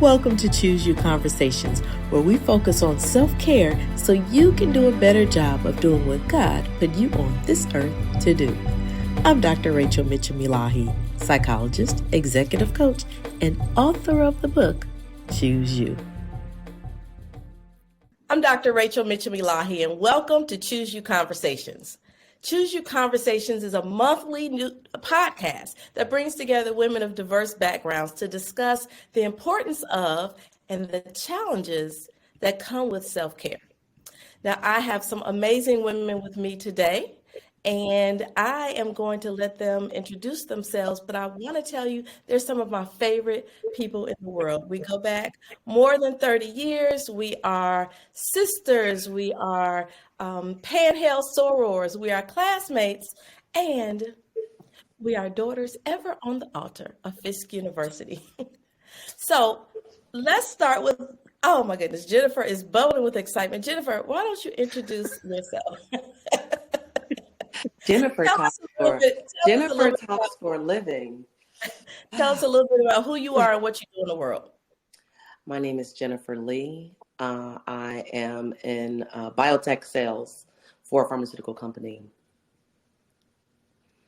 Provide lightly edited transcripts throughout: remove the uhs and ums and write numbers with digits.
Welcome to Choose You Conversations, where we focus on self-care so you can do a better job of doing what God put you on this earth to do. I'm Dr. Rachel Mitchell-Milahi, psychologist, executive coach, and author of the book, Choose You. I'm Dr. Rachel Mitchell-Milahi, and welcome to Choose You Conversations. Choose You Conversations is a monthly new podcast that brings together women of diverse backgrounds to discuss the importance of and the challenges that come with self-care. Now, I have some amazing women with me today, and I am going to let them introduce themselves, but I want to tell you they're some of my favorite people in the world. We go back more than 30 years. We are sisters. We are panhandle sorors. We are classmates, and we are daughters ever on the altar of Fisk University. So let's start with, oh my goodness, Jennifer is bubbling with excitement. Jennifer, why don't you introduce yourself? Jennifer talks for a living. Tell us a little bit about who you are and what you do in the world. My name is Jennifer Lee. I am in biotech sales for a pharmaceutical company.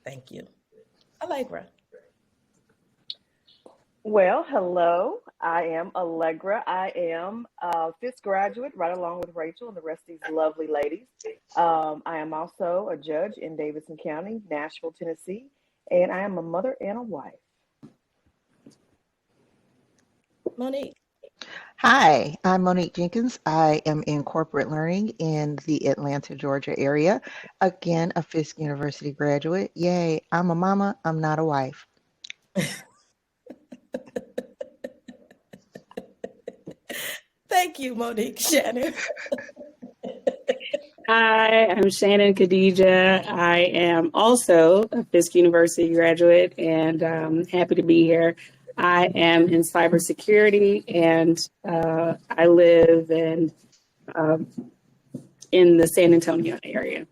Thank you. Allegra. Well, hello. I am Allegra. I am a Fisk graduate, right along with Rachel and the rest of these lovely ladies. I am also a judge in Davidson County, Nashville, Tennessee, and I am a mother and a wife. Monique. Hi, I'm Monique Jenkins. I am in corporate learning in the Atlanta, Georgia area. Again, a Fisk University graduate. Yay, I'm a mama, I'm not a wife. Thank you, Monique. Shannon. Hi, I'm Shannon Khadijah. I am also a Fisk University graduate and happy to be here. I am in cybersecurity and I live in the San Antonio area.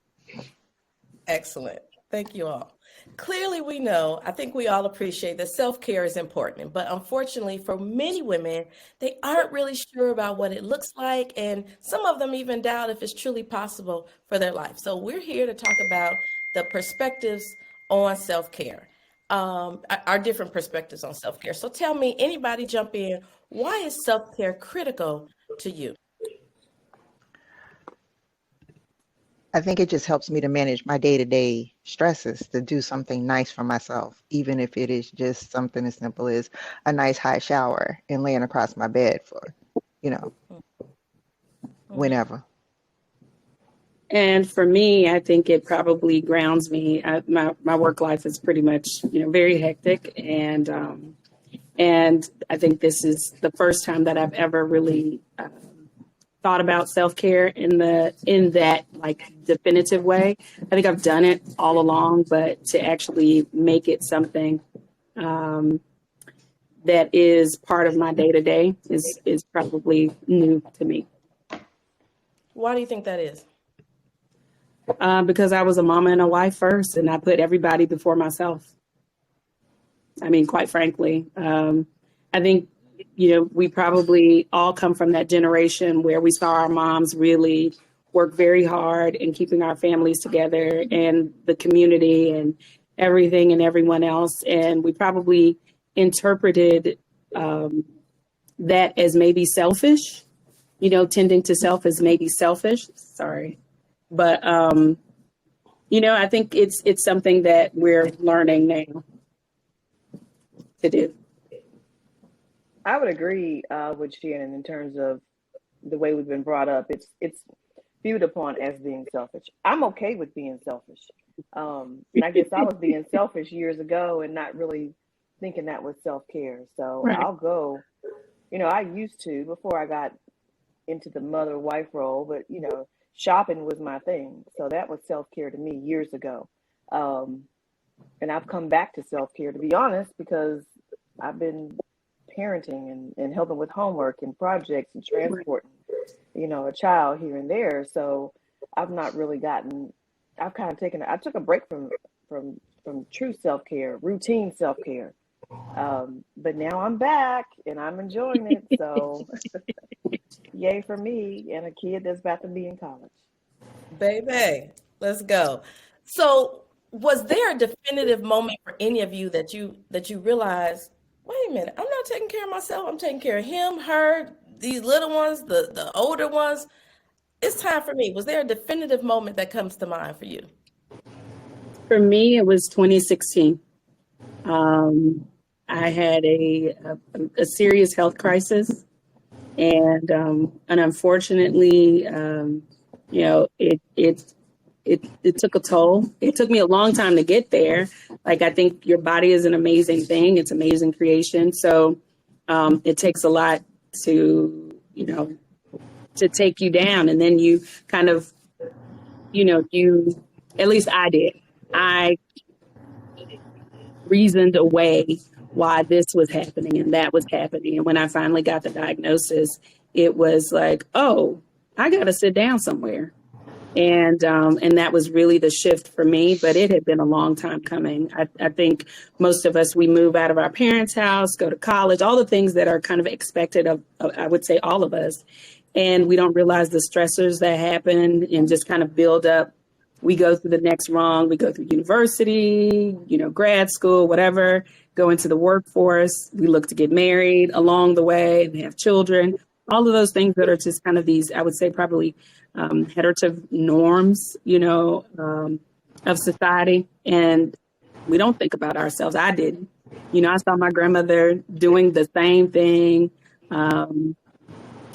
Excellent. Thank you all. Clearly, we know, I think we all appreciate that self-care is important, but unfortunately for many women, they aren't really sure about what it looks like, and some of them even doubt if it's truly possible for their life. So we're here to talk about the perspectives on self-care, our different perspectives on self-care. So tell me, anybody jump in, why is self-care critical to you? I think it just helps me to manage my day-to-day stresses, to do something nice for myself, even if it is just something as simple as a nice hot shower and laying across my bed for, whenever. And for me, I think it probably grounds me. My work life is pretty much, very hectic. And I think this is the first time that I've ever really thought about self-care in that like definitive way. I think I've done it all along, but to actually make it something that is part of my day-to-day is probably new to me. Why do you think that is? Because I was a mama and a wife first, and I put everybody before myself. I mean, quite frankly, I think we probably all come from that generation where we saw our moms really work very hard in keeping our families together and the community and everything and everyone else. And we probably interpreted that as maybe selfish, tending to self as maybe selfish. Sorry. But, I think it's something that we're learning now to do. I would agree with Shannon in terms of the way we've been brought up. It's viewed upon as being selfish. I'm okay with being selfish. And I guess I was being selfish years ago and not really thinking that was self-care. So right. I'll go, I used to before I got into the mother-wife role, but, shopping was my thing. So that was self-care to me years ago. And I've come back to self-care, to be honest, because I've been parenting and helping with homework and projects and transporting, a child here and there. So I've not really I took a break from true self-care, routine self-care. But now I'm back and I'm enjoying it. So yay for me and a kid that's about to be in college. Baby, let's go. So, was there a definitive moment for any of you that you realized, wait a minute, I'm not taking care of myself. I'm taking care of him, her, these little ones, the older ones. It's time for me. Was there a definitive moment that comes to mind for you? For me, it was 2016. I had a serious health crisis, and unfortunately, it took a toll. It took me a long time to get there. Like, I think your body is an amazing thing. It's amazing creation. So it takes a lot to take you down, and then you kind of, at least I did. I reasoned away why this was happening and that was happening. And when I finally got the diagnosis, it was like, oh, I got to sit down somewhere. And that was really the shift for me, but it had been a long time coming. I think most of us, we move out of our parents' house, go to college, all the things that are kind of expected of, I would say, all of us. And we don't realize the stressors that happen and just kind of build up. We go through the next rung, we go through university, grad school, whatever, go into the workforce. We look to get married along the way and have children, all of those things that are just kind of these, I would say, probably heteronormative norms, of society. And we don't think about ourselves. I didn't. I saw my grandmother doing the same thing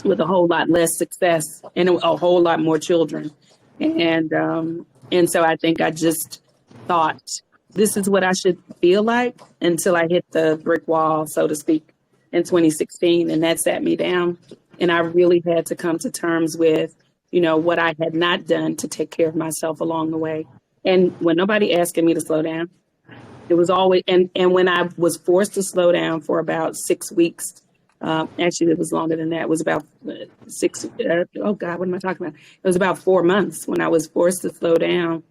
with a whole lot less success and a whole lot more children. And so I think I just thought, this is what I should feel like, until I hit the brick wall, so to speak, in 2016. And that sat me down. And I really had to come to terms with, what I had not done to take care of myself along the way. And when nobody asking me to slow down, it was always, and when I was forced to slow down for about 6 weeks, actually, it was longer than that. It was about oh God, what am I talking about? It was about 4 months when I was forced to slow down.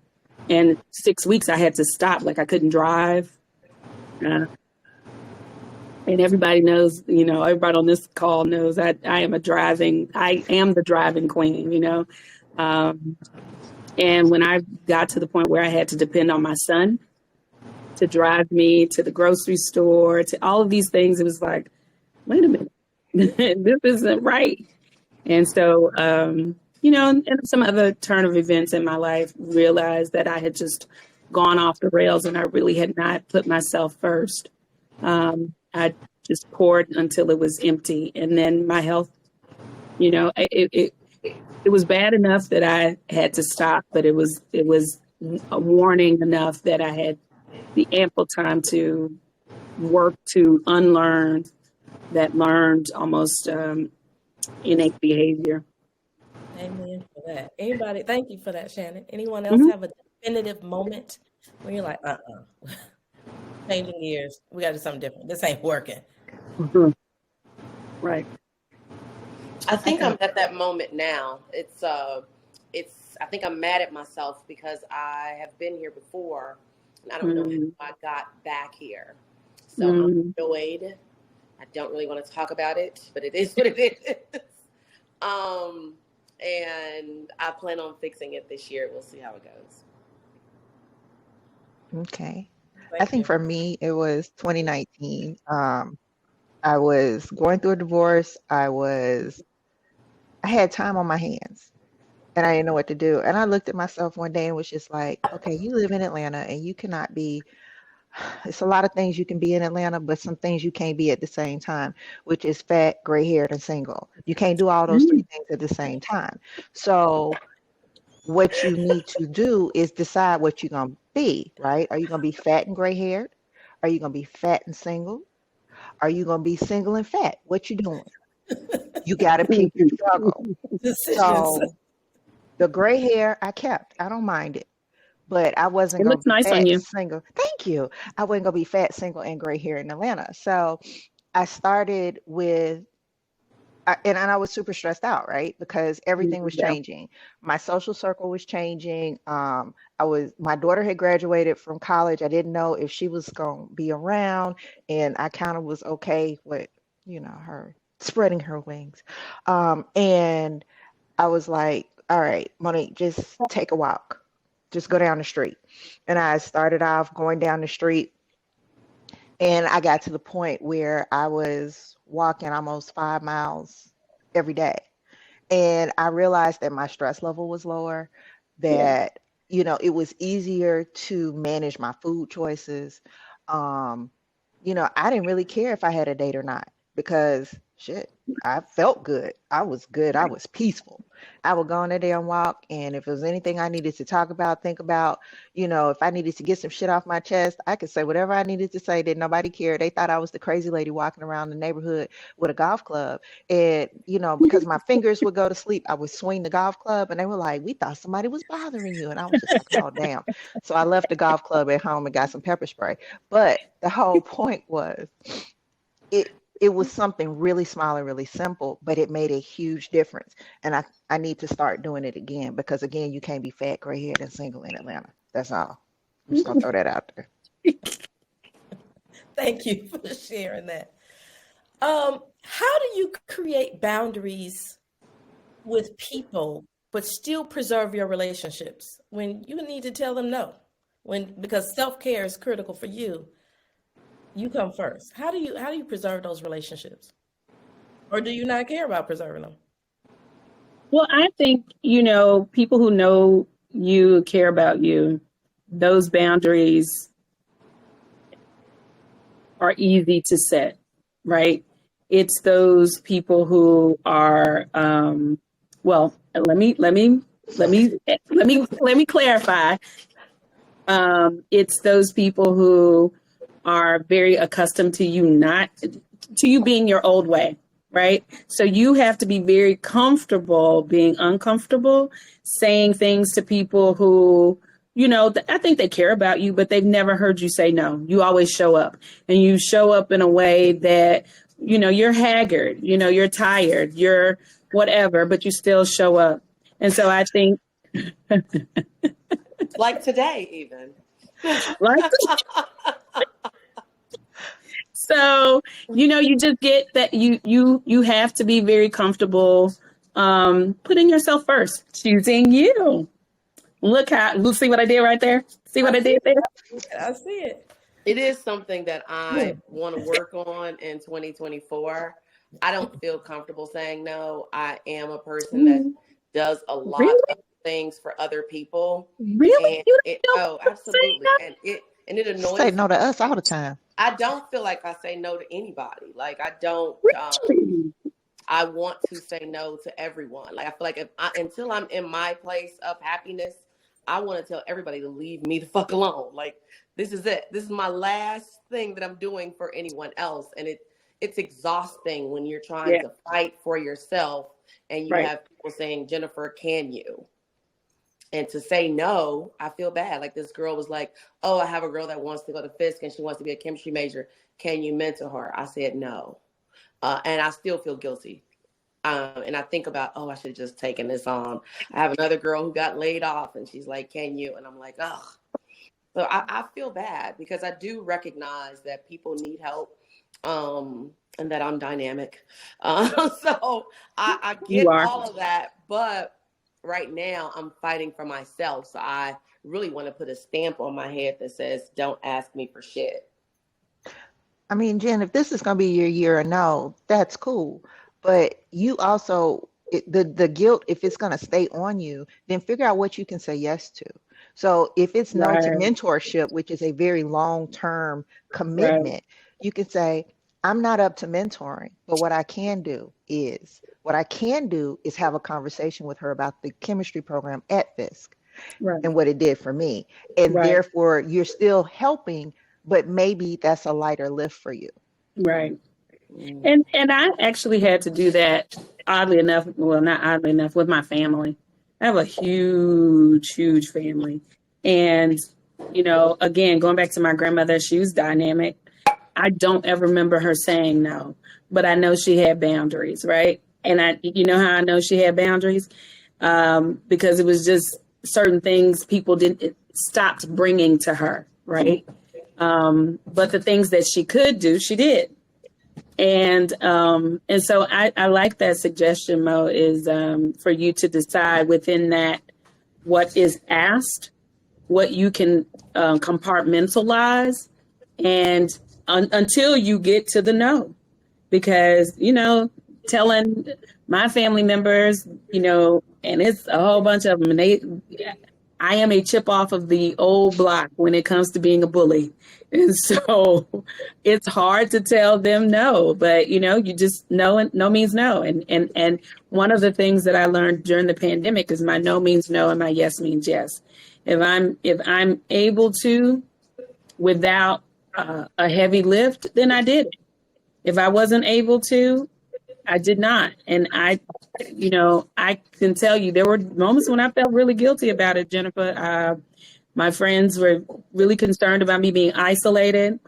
And 6 weeks I had to stop, like I couldn't drive. And everybody knows, everybody on this call knows I am the driving queen, and when I got to the point where I had to depend on my son to drive me to the grocery store, to all of these things, it was like, wait a minute, this isn't right. And so, and some other turn of events in my life, realized that I had just gone off the rails and I really had not put myself first. I just poured until it was empty. And then my health, it was bad enough that I had to stop, but it was a warning enough that I had the ample time to work to unlearn that learned almost innate behavior. Amen for that. Anybody, thank you for that, Shannon. Anyone else have a definitive moment where you're like, changing gears, we got to do something different. This ain't working. Right. I think I'm at that moment now. I think I'm mad at myself because I have been here before and I don't know how I got back here. So I'm annoyed. I don't really want to talk about it, but it is what it is. And I plan on fixing it this year. We'll see how it goes. Okay. I think for me, it was 2019. I was going through a divorce. I had time on my hands and I didn't know what to do. And I looked at myself one day and was just like, okay, you live in Atlanta and you cannot be, it's a lot of things you can be in Atlanta, but some things you can't be at the same time, which is fat, gray haired, and single. You can't do all those three things at the same time. So what you need to do is decide what you're going to be, right? Are you going to be fat and gray haired? Are you going to be fat and single? Are you going to be single and fat? What you doing? You got to pick your struggle. So the gray hair I kept. I don't mind it. But I wasn't going to be nice fat on you. Single. Thank you. I wasn't going to be fat, single, and gray hair in Atlanta. So I started with and I was super stressed out, right? Because everything was Yeah. changing. My social circle was changing. My daughter had graduated from college. I didn't know if she was going to be around, and I kind of was okay with, her spreading her wings. And I was like, all right, Monique, just take a walk. Just go down the street. And I started off going down the street, and I got to the point where I was walking almost 5 miles every day. And I realized that my stress level was lower, that, it was easier to manage my food choices. Um, I didn't really care if I had a date or not, because shit, I felt good. I was good. I was peaceful. I would go on a damn walk, and if there was anything I needed to talk about, think about, if I needed to get some shit off my chest, I could say whatever I needed to say. That nobody cared. They thought I was the crazy lady walking around the neighborhood with a golf club. And, because my fingers would go to sleep, I would swing the golf club, and they were like, we thought somebody was bothering you. And I was just like, oh, damn. So I left the golf club at home and got some pepper spray. But the whole point was, it was something really small and really simple, but it made a huge difference. And I need to start doing it again, because again, you can't be fat, gray-haired, and single in Atlanta. That's all. I'm just gonna throw that out there. Thank you for sharing that. How do you create boundaries with people but still preserve your relationships when you need to tell them no? Because self-care is critical for you. You come first. How do you preserve those relationships? Or do you not care about preserving them? Well, I think, people who know you, care about you, those boundaries are easy to set, right? It's those people who are, well, let me clarify. It's those people who are very accustomed to you being your old way, right? So you have to be very comfortable being uncomfortable, saying things to people who, I think they care about you, but they've never heard you say no. You always show up, and you show up in a way that, you're haggard, you're tired, you're whatever, but you still show up. And so I think Like today, even. like so, you just get that you have to be very comfortable putting yourself first, choosing you. Look, see what I did right there? See what I did there? I see it. It is something that I want to work on in 2024. I don't feel comfortable saying no. I am a person that does a lot of things for other people. Really? And absolutely. And it annoys Say no me. to us all the time. I don't feel like I say no to anybody. Like I don't. I want to say no to everyone. Like I feel like until I'm in my place of happiness, I want to tell everybody to leave me the fuck alone. Like this is it. This is my last thing that I'm doing for anyone else, and it's exhausting when you're trying to fight for yourself and you have people saying, Jennifer, can you? And to say no, I feel bad. Like this girl was like, oh, I have a girl that wants to go to Fisk and she wants to be a chemistry major. Can you mentor her? I said no. And I still feel guilty. And I think about, oh, I should have just taken this on. I have another girl who got laid off and she's like, can you? And I'm like, ugh. So I feel bad because I do recognize that people need help and that I'm dynamic. So I get all of that. But right now I'm fighting for myself. So I really want to put a stamp on my head that says, don't ask me for shit. I mean, Jen, if this is going to be your year or no, that's cool. But you also, the guilt, if it's going to stay on you, then figure out what you can say yes to. So if it's no to mentorship, which is a very long-term commitment, you can say, I'm not up to mentoring, but what I can do is have a conversation with her about the chemistry program at Fisk and what it did for me. And therefore you're still helping, but maybe that's a lighter lift for you. Right. And I actually had to do that, oddly enough, well, not oddly enough, with my family. I have a huge family. And, again, going back to my grandmother, she was dynamic. I don't ever remember her saying no, but I know she had boundaries, right? And you know how I know she had boundaries? Because it was just certain things people stopped bringing to her, right? But the things that she could do, she did. And so I like that suggestion, Mo, is for you to decide within that what is asked, what you can compartmentalize, and until you get to the no. Because, telling my family members, and it's a whole bunch of them, and I am a chip off of the old block when it comes to being a bully. And so it's hard to tell them no, but you just know, and no means no. And one of the things that I learned during the pandemic is my no means no and my yes means yes. If I'm able to without a heavy lift, then I did it. If I wasn't able to, I did not. And I can tell you there were moments when I felt really guilty about it, Jennifer. My friends were really concerned about me being isolated.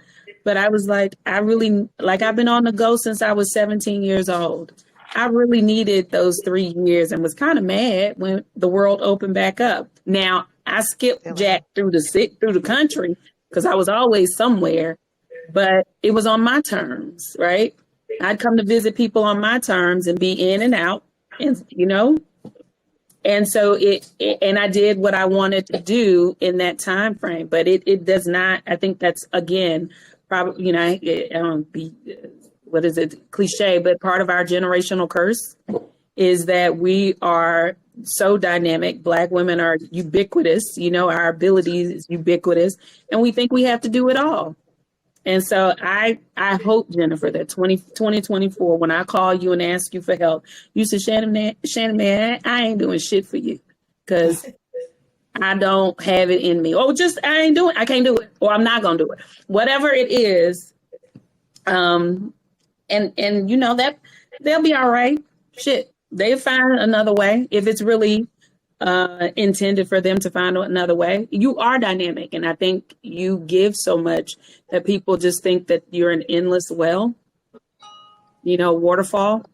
But I was like, I've been on the go since I was 17 years old. I really needed those 3 years and was kind of mad when the world opened back up. Now, I skipped Jack through the country because I was always somewhere, but it was on my terms, right? I'd come to visit people on my terms and be in and out, and and so and I did what I wanted to do in that time frame. But it does not. I think that's again probably I don't be what is it cliche, but part of our generational curse is that we are so dynamic. Black women are ubiquitous. Our ability is ubiquitous, and we think we have to do it all. And so I hope, Jennifer, that 2024, when I call you and ask you for help, you say, Shannon, man, I ain't doing shit for you because I don't have it in me. Or just I can't do it, or I'm not going to do it. Whatever it is, and that they'll be all right. Shit, they'll find another way if it's really intended for them to find another way. You are dynamic, and I think you give so much that people just think that you're an endless well, waterfall,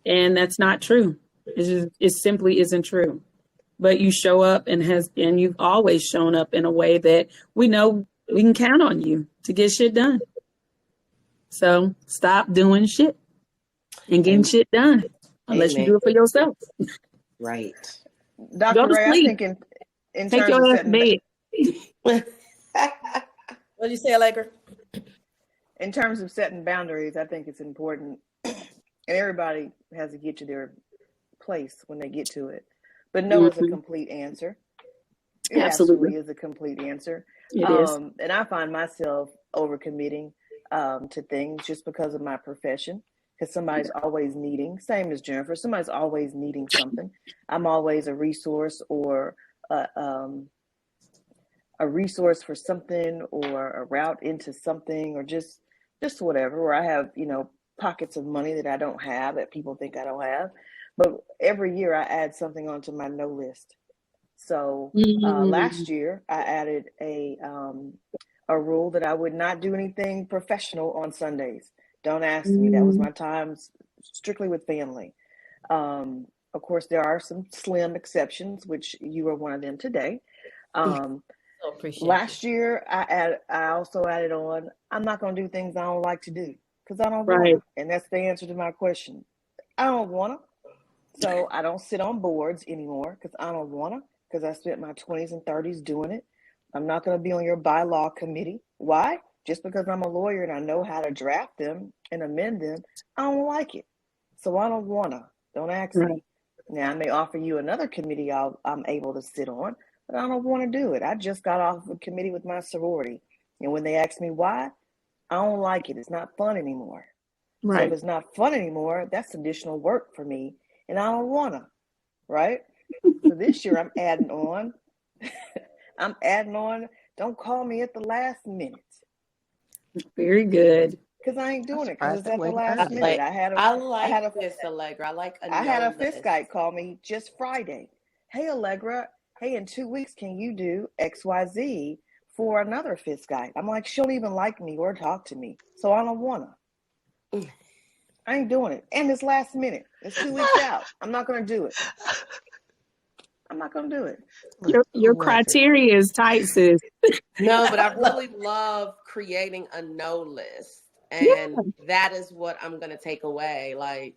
and that's not true. It simply isn't true. But you show up and you've always shown up in a way that we know we can count on you to get shit done. So stop doing shit and getting shit done unless you do it for yourself. Right. Dr. Ray, I think in Take terms your of ass setting bed. What did you say, Allegra? in terms of setting boundaries, I think it's important, and everybody has to get to their place when they get to it. But no is a complete answer. It absolutely is a complete answer. It is. And I find myself overcommitting to things just because of my profession. Because somebody's always needing, same as Jennifer, somebody's always needing something. I'm always a resource or a resource for something or a route into something or just whatever, where I have, pockets of money that I don't have that people think I don't have. But every year I add something onto my no list. So last year I added a rule that I would not do anything professional on Sundays. Don't ask me. That was my time strictly with family. Of course, there are some slim exceptions, which you are one of them today. Last year, I also added on, I'm not going to do things I don't like to do because I don't want to. And that's the answer to my question. I don't want to. So I don't sit on boards anymore because I don't want to, because I spent my 20s and 30s doing it. I'm not going to be on your bylaw committee. Why? Just because I'm a lawyer and I know how to draft them and amend them, I don't like it. So I don't want to. Don't ask me. Now, I may offer you another committee I'm able to sit on, but I don't want to do it. I just got off a committee with my sorority. And when they ask me why, I don't like it. It's not fun anymore. So if it's not fun anymore, that's additional work for me. And I don't want to. Right? So this year I'm adding on. Don't call me at the last minute. Very good. Because I ain't doing it because it's at the last minute. I had a fiscite call me just Friday. Hey, Allegra, in 2 weeks, can you do XYZ for another fiscite? I'm like, she don't even like me or talk to me. So I don't want to. I ain't doing it. And it's last minute. It's 2 weeks out. I'm not going to do it. I'm not going to do it. Your criteria is tight, sis. No, but I really love creating a no list. And that is what I'm going to take away. Like,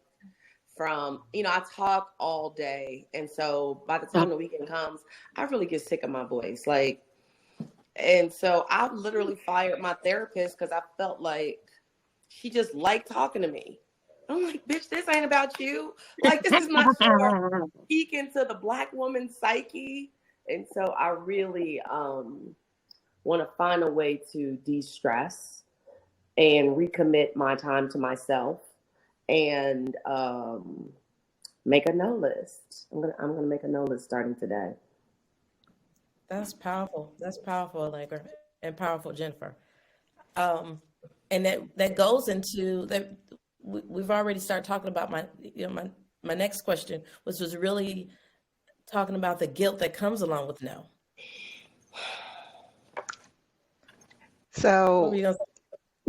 from, I talk all day. And so by the time the weekend comes, I really get sick of my voice. Like, and so I literally fired my therapist because I felt like she just liked talking to me. I'm like, bitch, this ain't about you. Like, this is not your peek into the Black woman's psyche. And so I really want to find a way to de-stress and recommit my time to myself and make a no list. I'm gonna make a no list starting today. That's powerful. That's powerful, Allegra, and powerful, Jennifer. And that goes into that. We've already started talking about my next question, which was really talking about the guilt that comes along with no. So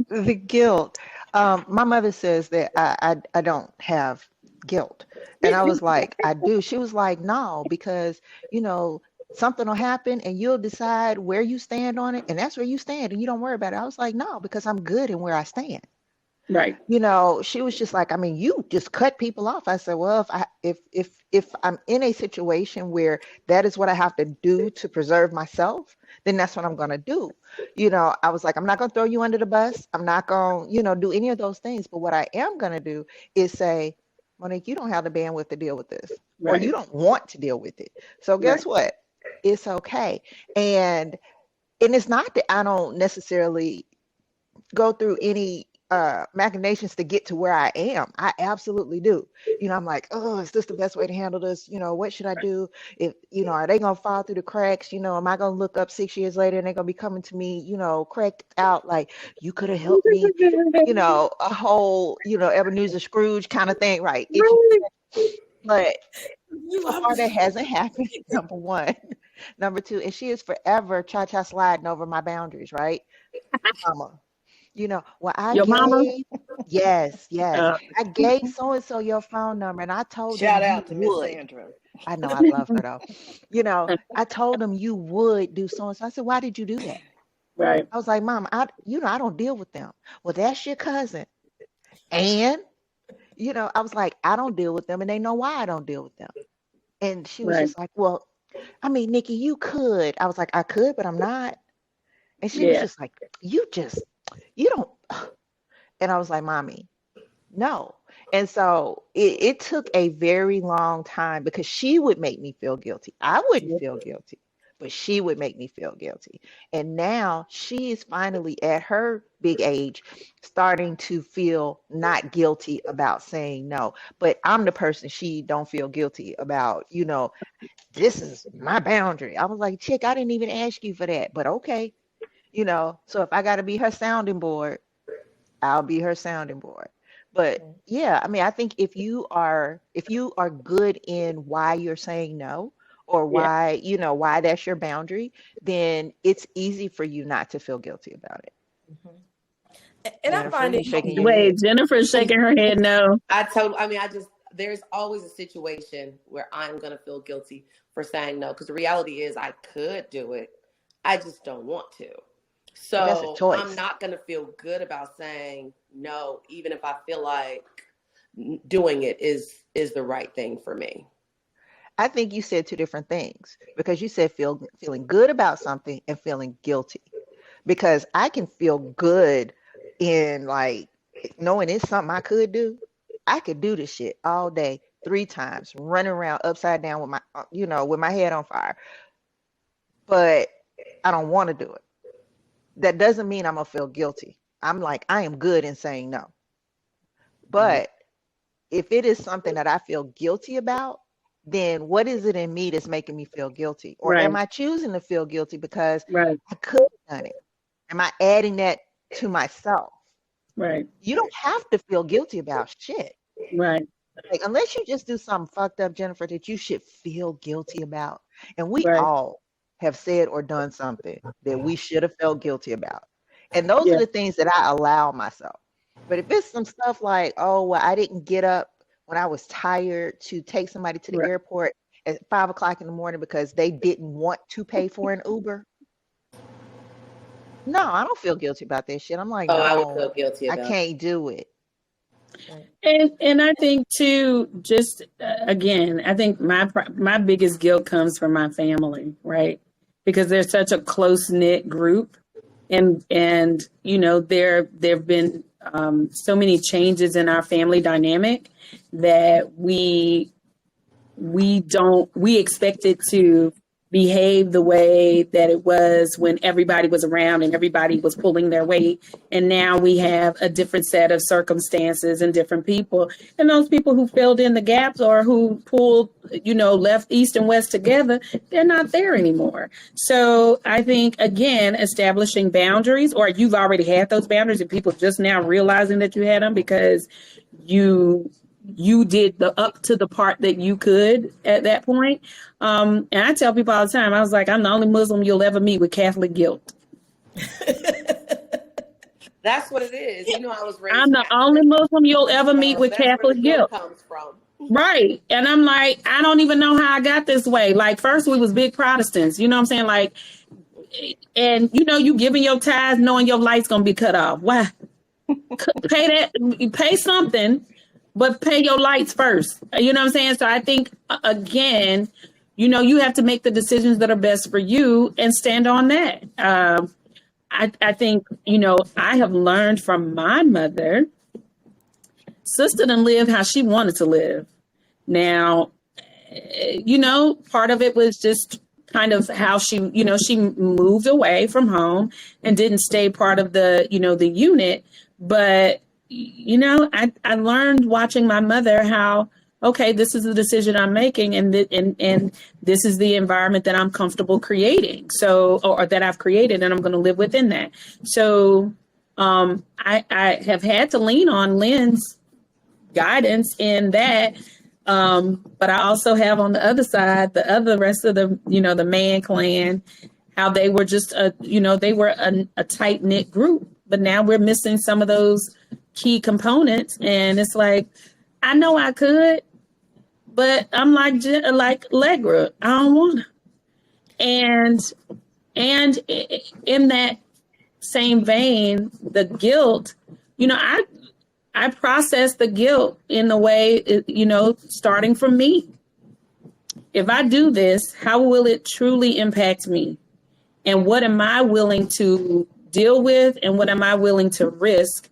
the guilt. My mother says that I don't have guilt, and I was like, I do. She was like, no, because something will happen and you'll decide where you stand on it, and that's where you stand, and you don't worry about it. I was like, no, because I'm good in where I stand. Right. She was just like, I mean, you just cut people off. I said, well, if I'm in a situation where that is what I have to do to preserve myself, then that's what I'm going to do. I was like, I'm not going to throw you under the bus. I'm not going to, do any of those things. But what I am going to do is say, Monique, you don't have the bandwidth to deal with this, or you don't want to deal with it. So guess what? It's okay. And it's not that I don't necessarily go through any machinations to get to where I am. I absolutely do. I'm like, oh, is this the best way to handle this? What should I do? If, are they going to fall through the cracks? Am I going to look up 6 years later and they're going to be coming to me, cracked out like, you could have helped me, a whole, Ebenezer Scrooge kind of thing, right? But so far that hasn't happened, number one. Number two, and she is forever cha-cha sliding over my boundaries, right? Mama. Well, mama? Yes. I gave so-and-so your phone number, and I told Shout them out to Miss Sandra. I know, I love her though. I told them you would do so-and-so. I said, why did you do that? Right. I was like, Mom, I don't deal with them. Well, that's your cousin. And, I was like, I don't deal with them, and they know why I don't deal with them. And she was just like, well, I mean, Nikki, you could. I was like, I could, but I'm not. And she was just like, you don't. And I was like, Mommy, no. And so it took a very long time because she would make me feel guilty. I wouldn't feel guilty, but she would make me feel guilty. And now she is finally at her big age starting to feel not guilty about saying no. But I'm the person she don't feel guilty about, this is my boundary. I was like, chick, I didn't even ask you for that, but okay. So if I got to be her sounding board, I'll be her sounding board. But yeah, I mean, I think if you are good in why you're saying no, or why, why that's your boundary, then it's easy for you not to feel guilty about it. And I find it. Wait, Jennifer's shaking her head no. There's always a situation where I'm going to feel guilty for saying no. Because the reality is I could do it. I just don't want to. So I'm not going to feel good about saying no, even if I feel like doing it is the right thing for me. I think you said two different things, because you said feeling good about something and feeling guilty. Because I can feel good in like knowing it's something I could do. I could do this shit all day, 3 times, running around upside down with my, with my head on fire. But I don't want to do it. That doesn't mean I'm gonna feel guilty. I'm like, I am good in saying no. But if it is something that I feel guilty about, then what is it in me that's making me feel guilty? Or am I choosing to feel guilty because I could have done it? Am I adding that to myself? Right. You don't have to feel guilty about shit. Right. Like, unless you just do something fucked up, Jennifer, that you should feel guilty about. And we all have said or done something that we should have felt guilty about. And those are the things that I allow myself. But if it's some stuff like, oh, well, I didn't get up when I was tired to take somebody to the Right. airport at 5 o'clock in the morning because they didn't want to pay for an Uber. No, I don't feel guilty about that shit. I'm like, Oh, I would no, feel guilty I about it. can't do it. And I think too, just again, I think my biggest guilt comes from my family, right? Because they're such a close knit group, and there've been so many changes in our family dynamic that we expect it to behave the way that it was when everybody was around and everybody was pulling their weight. And now we have a different set of circumstances and different people. And those people who filled in the gaps or who pulled, left East and West together, they're not there anymore. So I think, again, establishing boundaries, or you've already had those boundaries and people just now realizing that you had them because you did the up to the part that you could at that point. And I tell people all the time, I was like, I'm the only Muslim you'll ever meet with Catholic guilt. That's what it is. I was raised. I'm the only Muslim you'll ever meet with That's where Catholic the guilt. comes from. Right. And I'm like, I don't even know how I got this way. Like, first we was big Protestants, you know what I'm saying? Like, and you giving your tithes knowing your light's going to be cut off. Why? Pay something, but pay your lights first. You know what I'm saying? So I think, again, you have to make the decisions that are best for you and stand on that. I think, I have learned from my mother. Sister done lived how she wanted to live. Now, part of it was just kind of how she moved away from home and didn't stay part of the unit. But, I learned watching my mother how, okay, this is the decision I'm making and this is the environment that I'm comfortable creating. So, or that I've created, and I'm going to live within that. So I have had to lean on Lynn's guidance in that. But I also have on the other side, the rest of the, the man clan, how they were just, they were a tight knit group, but now we're missing some of those key components. And it's like, I know I could, but I'm like Allegra, I don't want to. And in that same vein, the guilt, I process the guilt in the way, starting from me. If I do this, how will it truly impact me? And what am I willing to deal with? And what am I willing to risk?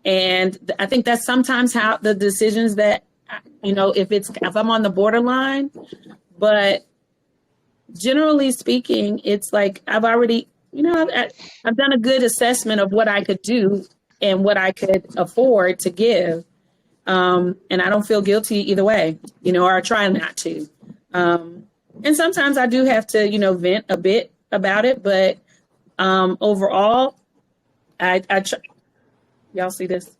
And I think that's sometimes how the decisions that, if I'm on the borderline, but generally speaking, it's like I've already, I've done a good assessment of what I could do and what I could afford to give. And I don't feel guilty either way, or I try not to. And sometimes I do have to, vent a bit about it, but overall, I try. Y'all see this?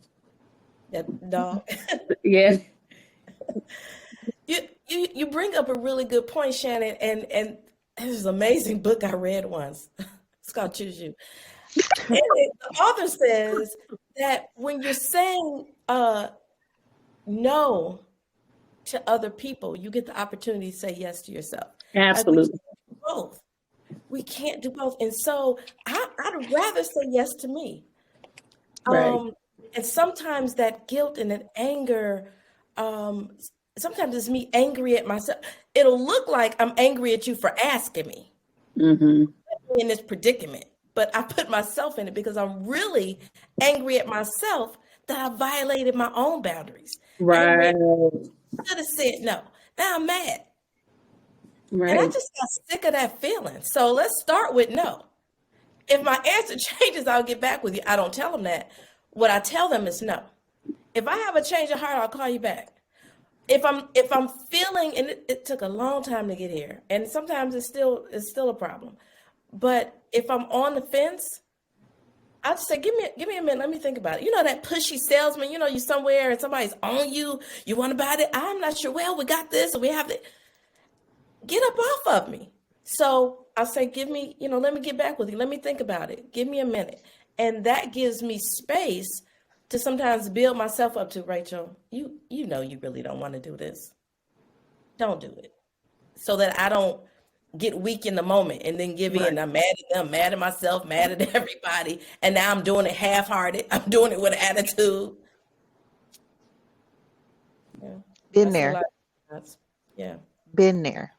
That dog. Yeah. You bring up a really good point, Shannon, and there's an amazing book I read once. It's called Choose You. And the author says that when you're saying no to other people, you get the opportunity to say yes to yourself. Absolutely. We can't do both. And so I'd rather say yes to me. Right. And sometimes that guilt and that anger, sometimes it's me angry at myself. It'll look like I'm angry at you for asking me in this predicament. But I put myself in it because I'm really angry at myself that I violated my own boundaries. Right. I should have said no. Now I'm mad. Right. And I just got sick of that feeling. So let's start with no. If my answer changes, I'll get back with you. I don't tell them that. What I tell them is no. If I have a change of heart, I'll call you back. If I'm feeling, and it took a long time to get here, and sometimes it's still a problem. But if I'm on the fence, I'll just say, give me a minute, let me think about it. That pushy salesman, you somewhere and somebody's on you, you want to buy it? I'm not sure. Well, we got this, and we have it. Get up off of me. So I'll say, give me, let me get back with you. Let me think about it. Give me a minute. And that gives me space to sometimes build myself up to, Rachel, you know you really don't want to do this. Don't do it. So that I don't get weak in the moment and then give in. I'm mad at them, mad at myself, mad at everybody. And now I'm doing it half-hearted. I'm doing it with an attitude. Yeah. Been there. Yeah. Been there.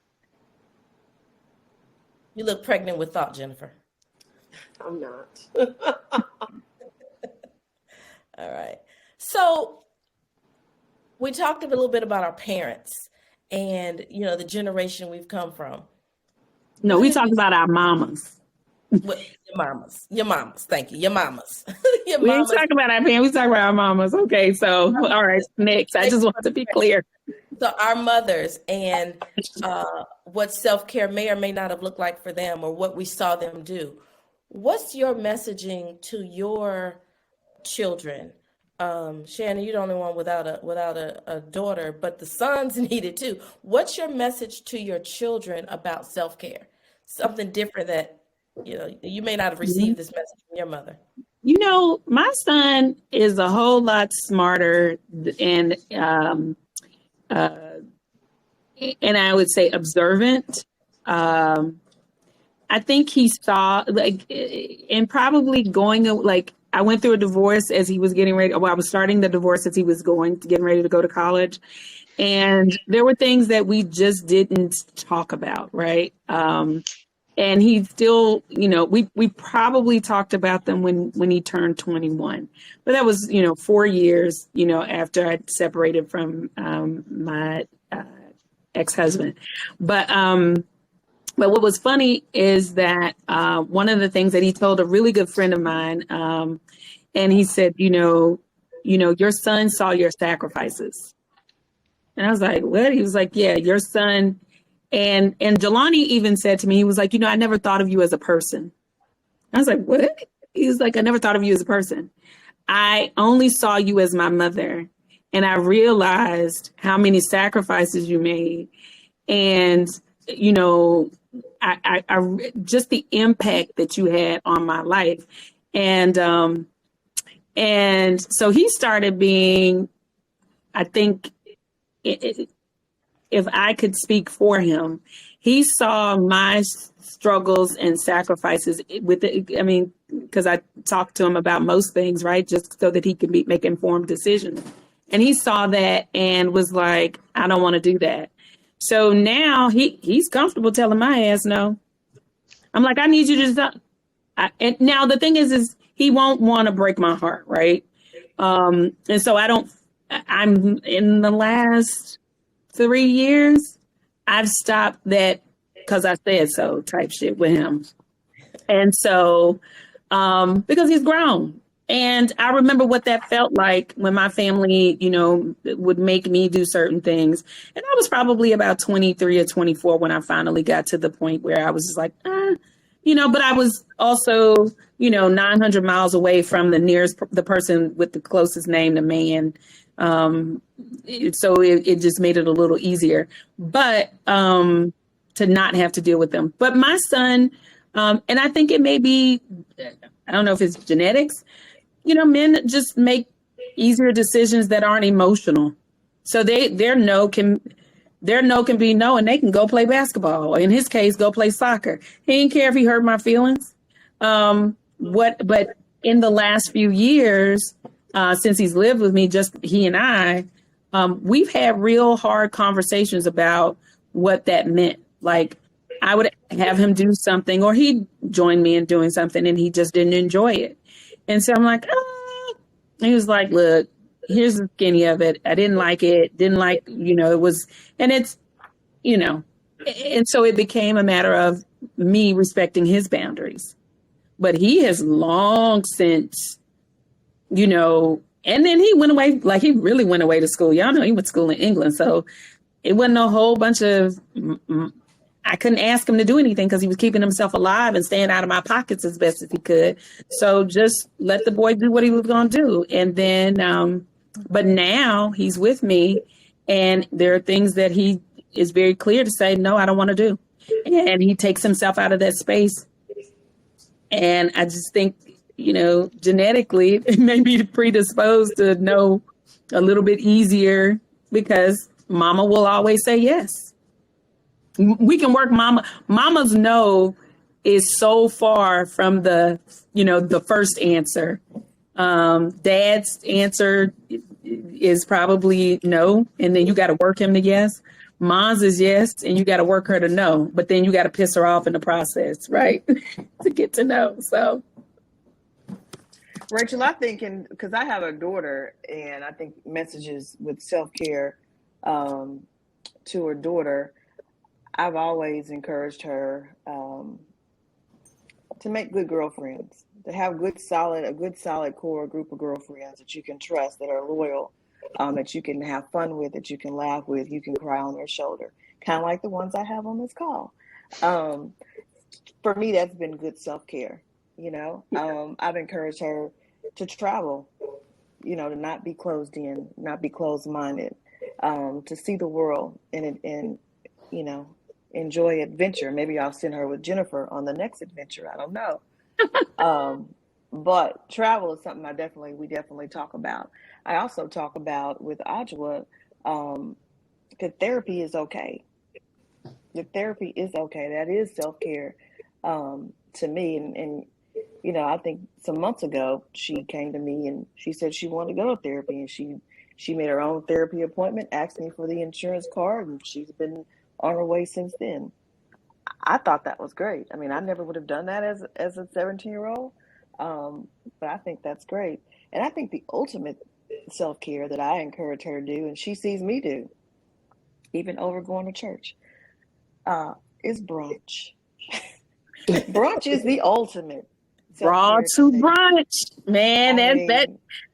You look pregnant with thought, Jennifer. I'm not. All right. So we talked a little bit about our parents and, you know, the generation we've come from. No, we talked about our mamas. Your mamas. Thank you. Your mamas. We ain't talking about our parents. We talking about our mamas. Okay. So, all right. Next. I just want to be clear. So our mothers and what self-care may or may not have looked like for them or what we saw them do. What's your messaging to your children? Shannon, you're the only one without a daughter, but the sons need it too. What's your message to your children about self-care? Something different that, you know, you may not have received this message from your mother. You know, my son is a whole lot smarter and I would say observant. I think he saw and probably I went through a divorce as he was getting ready. Well, I was starting the divorce as he was getting ready to go to college. And there were things that we just didn't talk about. Right. And he still, you know, we probably talked about them when he turned 21, but that was, 4 years, after I separated from my ex-husband. But what was funny is that one of the things that he told a really good friend of mine, and he said, your son saw your sacrifices. And I was like, what? He was like, yeah, your son. And Jelani even said to me, he was like, I never thought of you as a person. I was like, what? He was like, I never thought of you as a person. I only saw you as my mother. And I realized how many sacrifices you made. And, I just the impact that you had on my life. And so he started being, I think, if I could speak for him, he saw my struggles and sacrifices with it. I mean, because I talked to him about most things, right? Just so that he could make informed decisions. And he saw that and was like, I don't want to do that. So now he's comfortable telling my ass no. I'm like, I need you to stop. And now the thing is he won't want to break my heart, right? And so I'm in the last 3 years, I've stopped that because I said so type shit with him. And so, because he's grown. And I remember what that felt like when my family, would make me do certain things. And I was probably about 23 or 24 when I finally got to the point where I was just like, but I was also, 900 miles away from the person with the closest name to man. So it just made it a little easier, but to not have to deal with them. But my son, and I think it may be, I don't know if it's genetics, men just make easier decisions that aren't emotional. So their no can be no, and they can go play basketball. Or in his case, go play soccer. He didn't care if he hurt my feelings. But in the last few years, since he's lived with me, just he and I, we've had real hard conversations about what that meant. Like I would have him do something or he'd join me in doing something and he just didn't enjoy it. And so I'm like, he was like, look, here's the skinny of it. I didn't like it. It was, and it's, and so it became a matter of me respecting his boundaries. But he has long since, and then he went away, like he really went away to school. Y'all know he went to school in England. So it wasn't a whole bunch of, I couldn't ask him to do anything because he was keeping himself alive and staying out of my pockets as best as he could. So just let the boy do what he was going to do. And then, but now he's with me and there are things that he is very clear to say, no, I don't want to do. And he takes himself out of that space. And I just think genetically, it may be predisposed to know a little bit easier because mama will always say yes. We can work mama's no is so far from the first answer. Dad's answer is probably no, and then you got to work him to yes. Mom's is yes, and you got to work her to no, but then you got to piss her off in the process, right? To get to know. So, Rachel, I think, because I have a daughter, and I think messages with self-care to her daughter, I've always encouraged her to make good girlfriends, to have a good solid core group of girlfriends that you can trust, that are loyal, that you can have fun with, that you can laugh with, you can cry on their shoulder, kind of like the ones I have on this call. For me, that's been good self-care. I've encouraged her to travel, to not be closed in, not be closed-minded, to see the world and enjoy adventure. Maybe I'll send her with Jennifer on the next adventure. I don't know. But travel is something we definitely talk about. I also talk about with Ajwa, that therapy is okay. The therapy is okay. That is self-care to me. And I think some months ago, she came to me and she said she wanted to go to therapy, and she made her own therapy appointment, asked me for the insurance card, and she's been on her way since then. I thought that was great. I mean, I never would have done that as a 17-year-old, but I think that's great. And I think the ultimate self-care that I encourage her to do, and she sees me do, even over going to church, is brunch. Brunch is the ultimate. raw to brunch, man.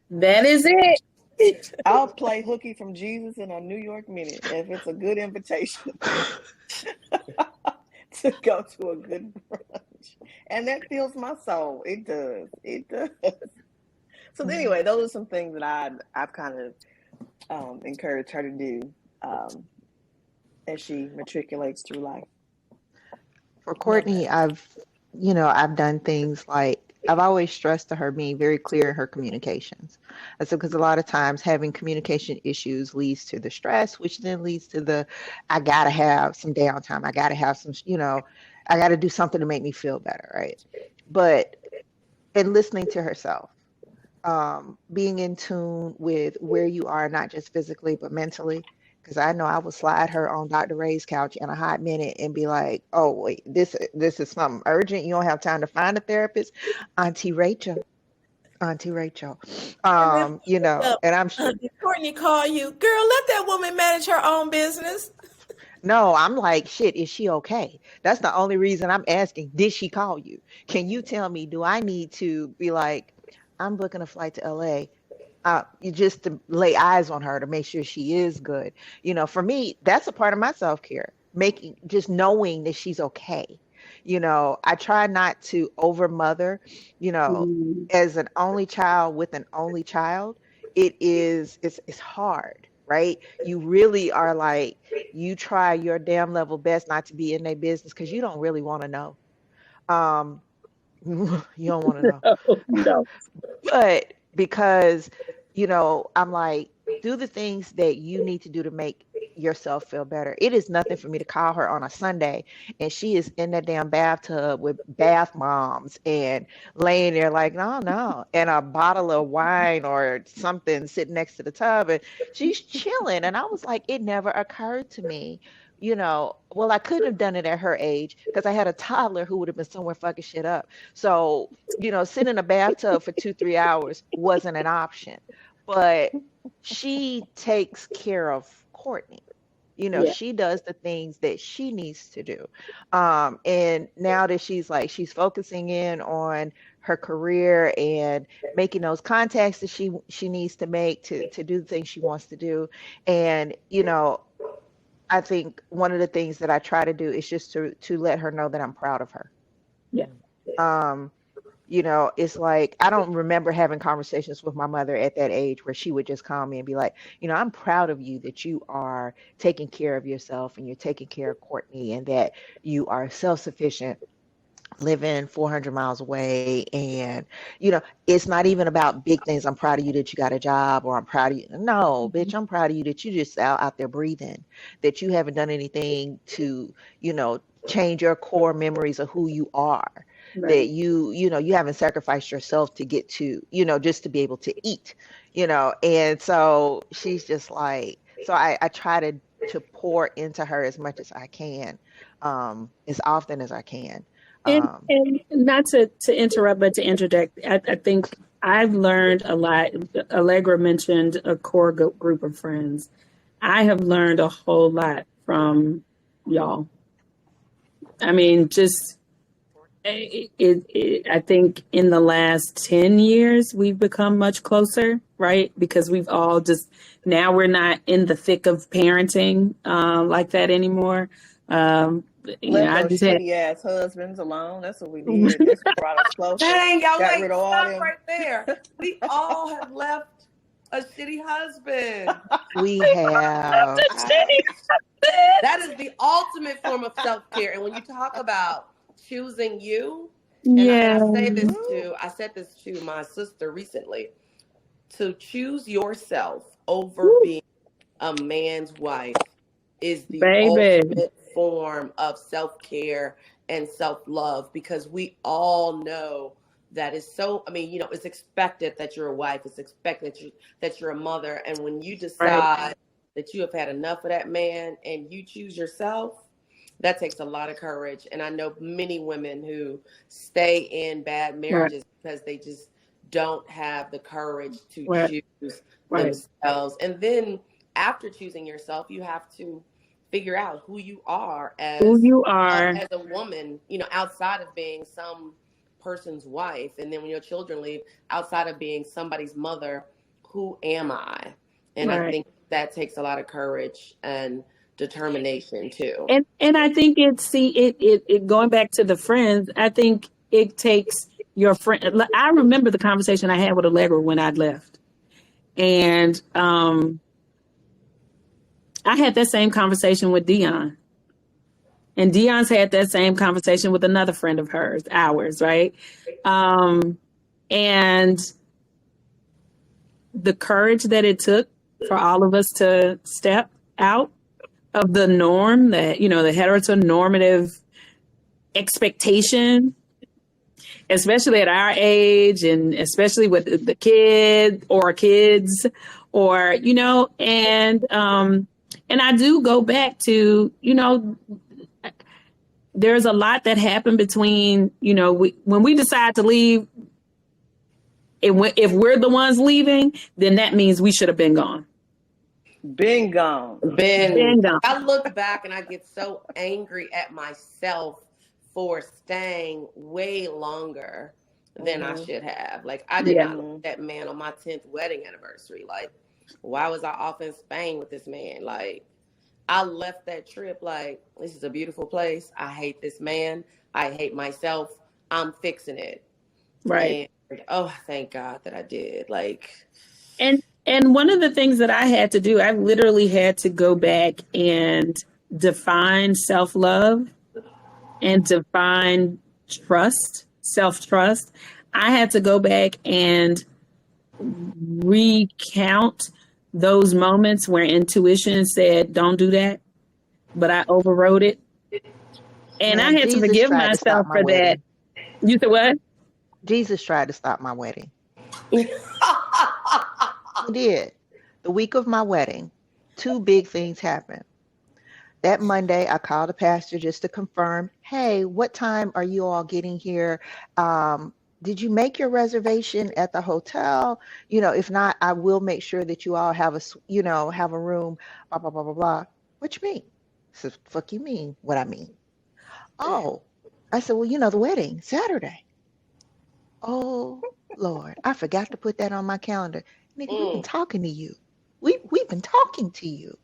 That is it. I'll play Hooky from Jesus in a New York Minute if it's a good invitation to go to a good brunch. And that fills my soul. It does. It does. So anyway, those are some things that I've kind of encouraged her to do as she matriculates through life. For Courtney, I've done things like, I've always stressed to her being very clear in her communications. I said, because a lot of times having communication issues leads to the stress, which then leads to I got to have some downtime. I got to have some, I got to do something to make me feel better, right? But in listening to herself, being in tune with where you are, not just physically, but mentally. Because I know I would slide her on Dr. Ray's couch in a hot minute and be like, oh, wait, this is something urgent. You don't have time to find a therapist. Auntie Rachel. And I'm sure. Did Courtney call you? Girl, let that woman manage her own business. No, I'm like, shit, is she okay? That's the only reason I'm asking. Did she call you? Can you tell me, do I need to be like, I'm booking a flight to LA? Just to lay eyes on her to make sure she is good. For me, that's a part of my self-care, just knowing that she's okay. I try not to over-mother, as an only child with an only child, it's hard, right? You really are like, you try your damn level best not to be in their business because you don't really want to know. You don't want to know. No. But because, I'm like, do the things that you need to do to make yourself feel better. It is nothing for me to call her on a Sunday and she is in that damn bathtub with bath bombs and laying there like, no, and a bottle of wine or something sitting next to the tub and she's chilling. And I was like, it never occurred to me. Well, I couldn't have done it at her age because I had a toddler who would have been somewhere fucking shit up. So, sitting in a bathtub for 2-3 hours wasn't an option. But she takes care of Courtney. She does the things that she needs to do. And now that she's focusing in on her career and making those contacts that she needs to make to do the things she wants to do. And, I think one of the things that I try to do is just to let her know that I'm proud of her. Yeah. It's like, I don't remember having conversations with my mother at that age where she would just call me and be like, I'm proud of you that you are taking care of yourself and you're taking care of Courtney and that you are self-sufficient. living 400 miles away, and you know, it's not even about big things. I'm proud of you that you got a job, or I'm proud of you. No, bitch, I'm proud of you that you just out there breathing, that you haven't done anything to, you know, change your core memories of who you are, Right. that you know, you haven't sacrificed yourself to get to, you know, just to be able to eat, you know. And so she's just like, so I try to pour into her as much as I can, as often as I can. And not to interrupt, but to interject, I think I've learned a lot. Allegra mentioned a core group of friends. I have learned a whole lot from y'all. I mean, just I think in the last 10 years, we've become much closer, right? Because we've all just, now we're not in the thick of parenting like that anymore. You know, Left I those just had, shitty ass husbands alone. That's what we did. That's what brought us closer. Dang, y'all, Got wait, rid of all stop them. right there. We all have left a shitty husband. We have. That is the ultimate form of self-care. And when you talk about choosing you, and yeah, I said this to my sister recently, to choose yourself over being a man's wife is the baby. ultimate form of self-care and self-love, because we all know that is so, I mean, you know, it's expected that you're a wife, it's expected that you're a mother, and when you decide that you have had enough of that man and you choose yourself, that takes a lot of courage. And I know many women who stay in bad marriages because they just don't have the courage to choose themselves. And then after choosing yourself, you have to figure out who you are as a woman, you know, outside of being some person's wife. And then when your children leave, outside of being somebody's mother, who am I? And I think that takes a lot of courage and determination too. And I think it going back to the friends, I think it takes your friend. I remember the conversation I had with Allegra when I left. And I had that same conversation with Dion. And Dion's had that same conversation with another friend of hers, ours, right? And the courage that it took for all of us to step out of the norm, that, you know, the heteronormative expectation, especially at our age, and especially with the kid or kids, or, you know, and I do go back to, you know, there's a lot that happened between, you know, when we decide to leave, if we're the ones leaving, then that means we should have been gone. Been gone. Been gone. I look back and I get so angry at myself for staying way longer than I should have. Like, I did not look at that man on my 10th wedding anniversary. Like, why was I off in Spain with this man? Like, I left that trip like, this is a beautiful place. I hate this man. I hate myself. I'm fixing it. Right. And, oh, thank God that I did. Like, and one of the things that I had to do, I literally had to go back and define self-love and define trust, self-trust. I had to go back and recount those moments where intuition said, don't do that, but I overrode it. And I had to forgive myself for that. You said what? Jesus tried to stop my wedding. He did. The week of my wedding, two big things happened. That Monday, I called the pastor just to confirm, hey, what time are you all getting here? Did you make your reservation at the hotel? You know, if not, I will make sure that you all have have a room, blah, blah, blah, blah, blah. What you mean? I said, fuck you mean what I mean? Oh, I said, well, you know, the wedding, Saturday. Oh, Lord, I forgot to put that on my calendar. Nigga, we've been talking to you. We've been talking to you.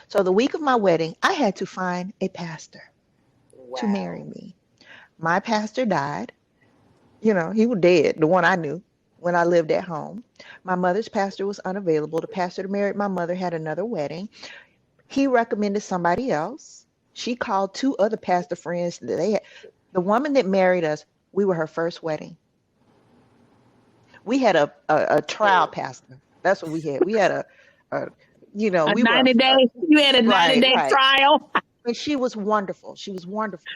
So the week of my wedding, I had to find a pastor to marry me. My pastor died. You know, he was dead, the one I knew when I lived at home. My mother's pastor was unavailable. The pastor that married my mother had another wedding. He recommended somebody else. She called two other pastor friends that they had. The woman that married us, we were her first wedding. We had a trial pastor. That's what we had. We had a you know, A we were 90-day. You had a 90-day right. trial. And she was wonderful. She was wonderful.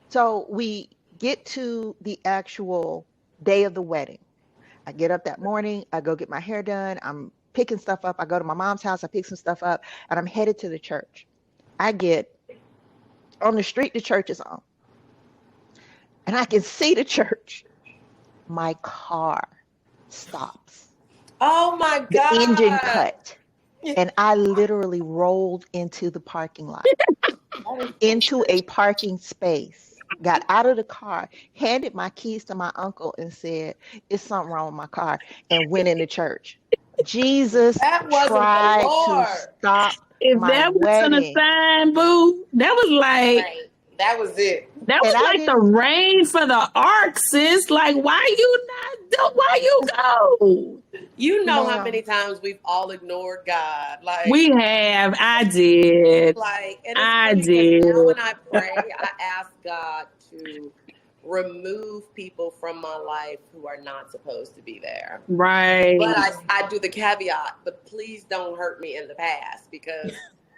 So we get to the actual day of the wedding. I get up that morning. I go get my hair done. I'm picking stuff up. I go to my mom's house. I pick some stuff up, and I'm headed to the church. I get on the street the church is on, and I can see the church. My car stops. Oh my The God. engine cut. And I literally rolled into the parking lot, into a parking space, got out of the car, handed my keys to my uncle and said, "It's something wrong with my car," and went into church. Jesus That wasn't the tried to Lord. stop If my that wasn't a wedding. sign, boo, that was like, Right. That was it. that was And I like the didn't, rain for the ark, sis. Like, why you go? You know how ma'am, many times we've all ignored God. Like, We have. I did. and it's I funny because now did. when I pray, I ask God to remove people from my life who are not supposed to be there. Right. But I do the caveat, but please don't hurt me in the past, because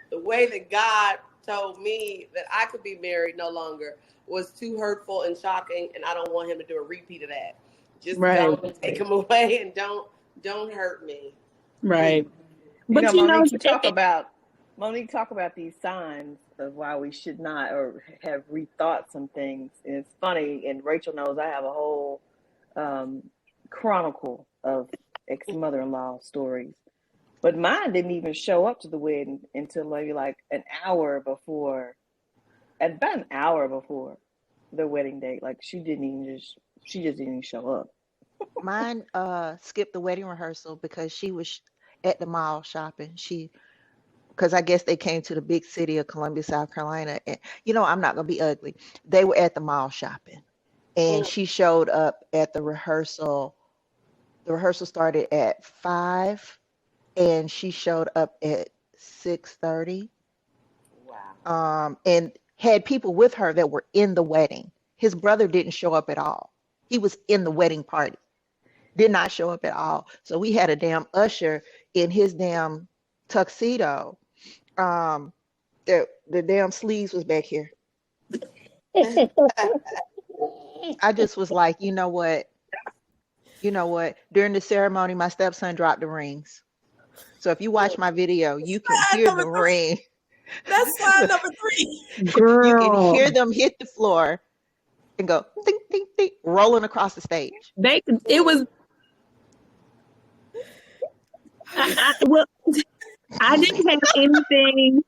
the way that God told me that I could be married no longer was too hurtful and shocking, and I don't want him to do a repeat of that. Just Right. don't take him away and don't hurt me. Right. You But know, you know, Monique, talk about these signs of why we should not or have rethought some things. And it's funny, and Rachel knows I have a whole chronicle of ex-mother-in-law stories. But mine didn't even show up to the wedding until maybe like about an hour before the wedding date. Like she just didn't show up. mine skipped the wedding rehearsal because she was at the mall shopping. Because I guess they came to the big city of Columbia, South Carolina. And, I'm not going to be ugly. They were at the mall shopping. And she showed up at the rehearsal. The rehearsal started at 5, and she showed up at 6:30. Wow. And had people with her that were in the wedding. His brother didn't show up at all. He was in the wedding party. Did not show up at all. So we had a damn usher in his damn tuxedo. The damn sleeves was back here. I just was like, you know what? During the ceremony, my stepson dropped the rings. So if you watch my video, you can hear the ring. That's slide number 3. girl. You can hear them hit the floor and go ding, ding, ding, rolling across the stage. It was. I didn't have anything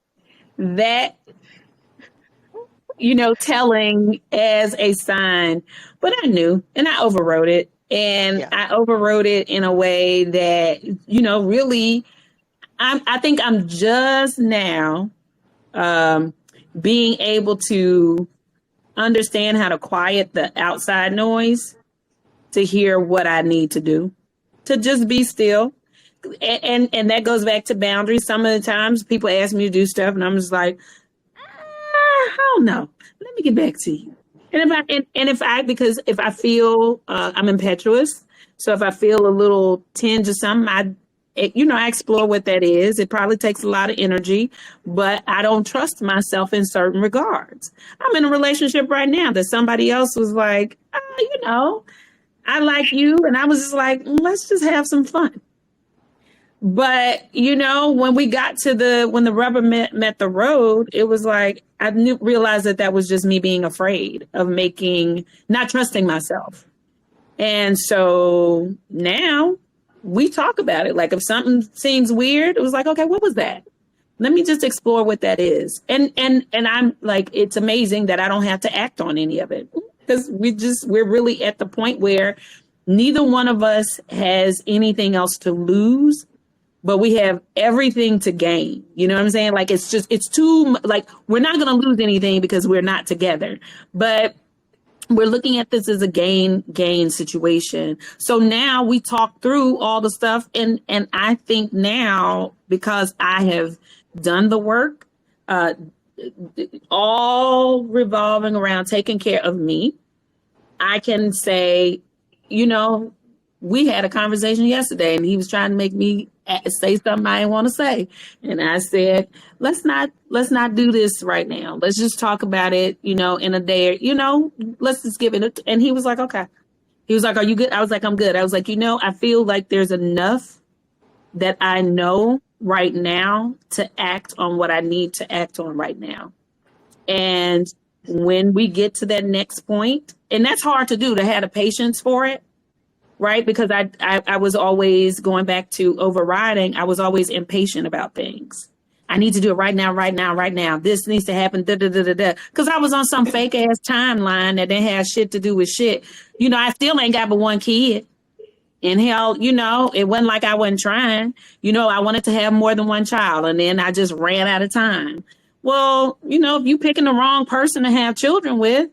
that telling as a sign, but I knew, and I overrode it. And Yeah. I overrode it in a way that, really, I think I'm just now being able to understand how to quiet the outside noise to hear what I need to do, to just be still. And that goes back to boundaries. Some of the times people ask me to do stuff and I'm just like, I don't know. Let me get back to you. Because if I feel I'm impetuous, so if I feel a little tinge of something, I explore what that is. It probably takes a lot of energy, but I don't trust myself in certain regards. I'm in a relationship right now that somebody else was like, I like you. And I was just like, let's just have some fun. But, when we got to when the rubber met the road, it was like, I realized that was just me being afraid of not trusting myself. And so now we talk about it. Like if something seems weird, it was like, okay, what was that? Let me just explore what that is. And I'm like, it's amazing that I don't have to act on any of it, because we're really at the point where neither one of us has anything else to lose, but we have everything to gain. You know what I'm saying? Like, it's too, like, we're not going to lose anything because we're not together, but we're looking at this as a gain situation. So now we talk through all the stuff. And I think now, because I have done the work, all revolving around taking care of me, I can say, we had a conversation yesterday and he was trying to make me say something I didn't want to say. And I said, let's not do this right now. Let's just talk about it, in a day, let's just give it. And he was like, okay. He was like, are you good? I was like, I'm good. I was like, I feel like there's enough that I know right now to act on what I need to act on right now. And when we get to that next point, and that's hard to do, to have the patience for it, right? Because I was always going back to overriding. I was always impatient about things. I need to do it right now, right now, right now. This needs to happen, da, da, da, da, da. Because I was on some fake ass timeline that didn't have shit to do with shit. I still ain't got but one kid. And hell, it wasn't like I wasn't trying. I wanted to have more than one child, and then I just ran out of time. Well, if you picking the wrong person to have children with,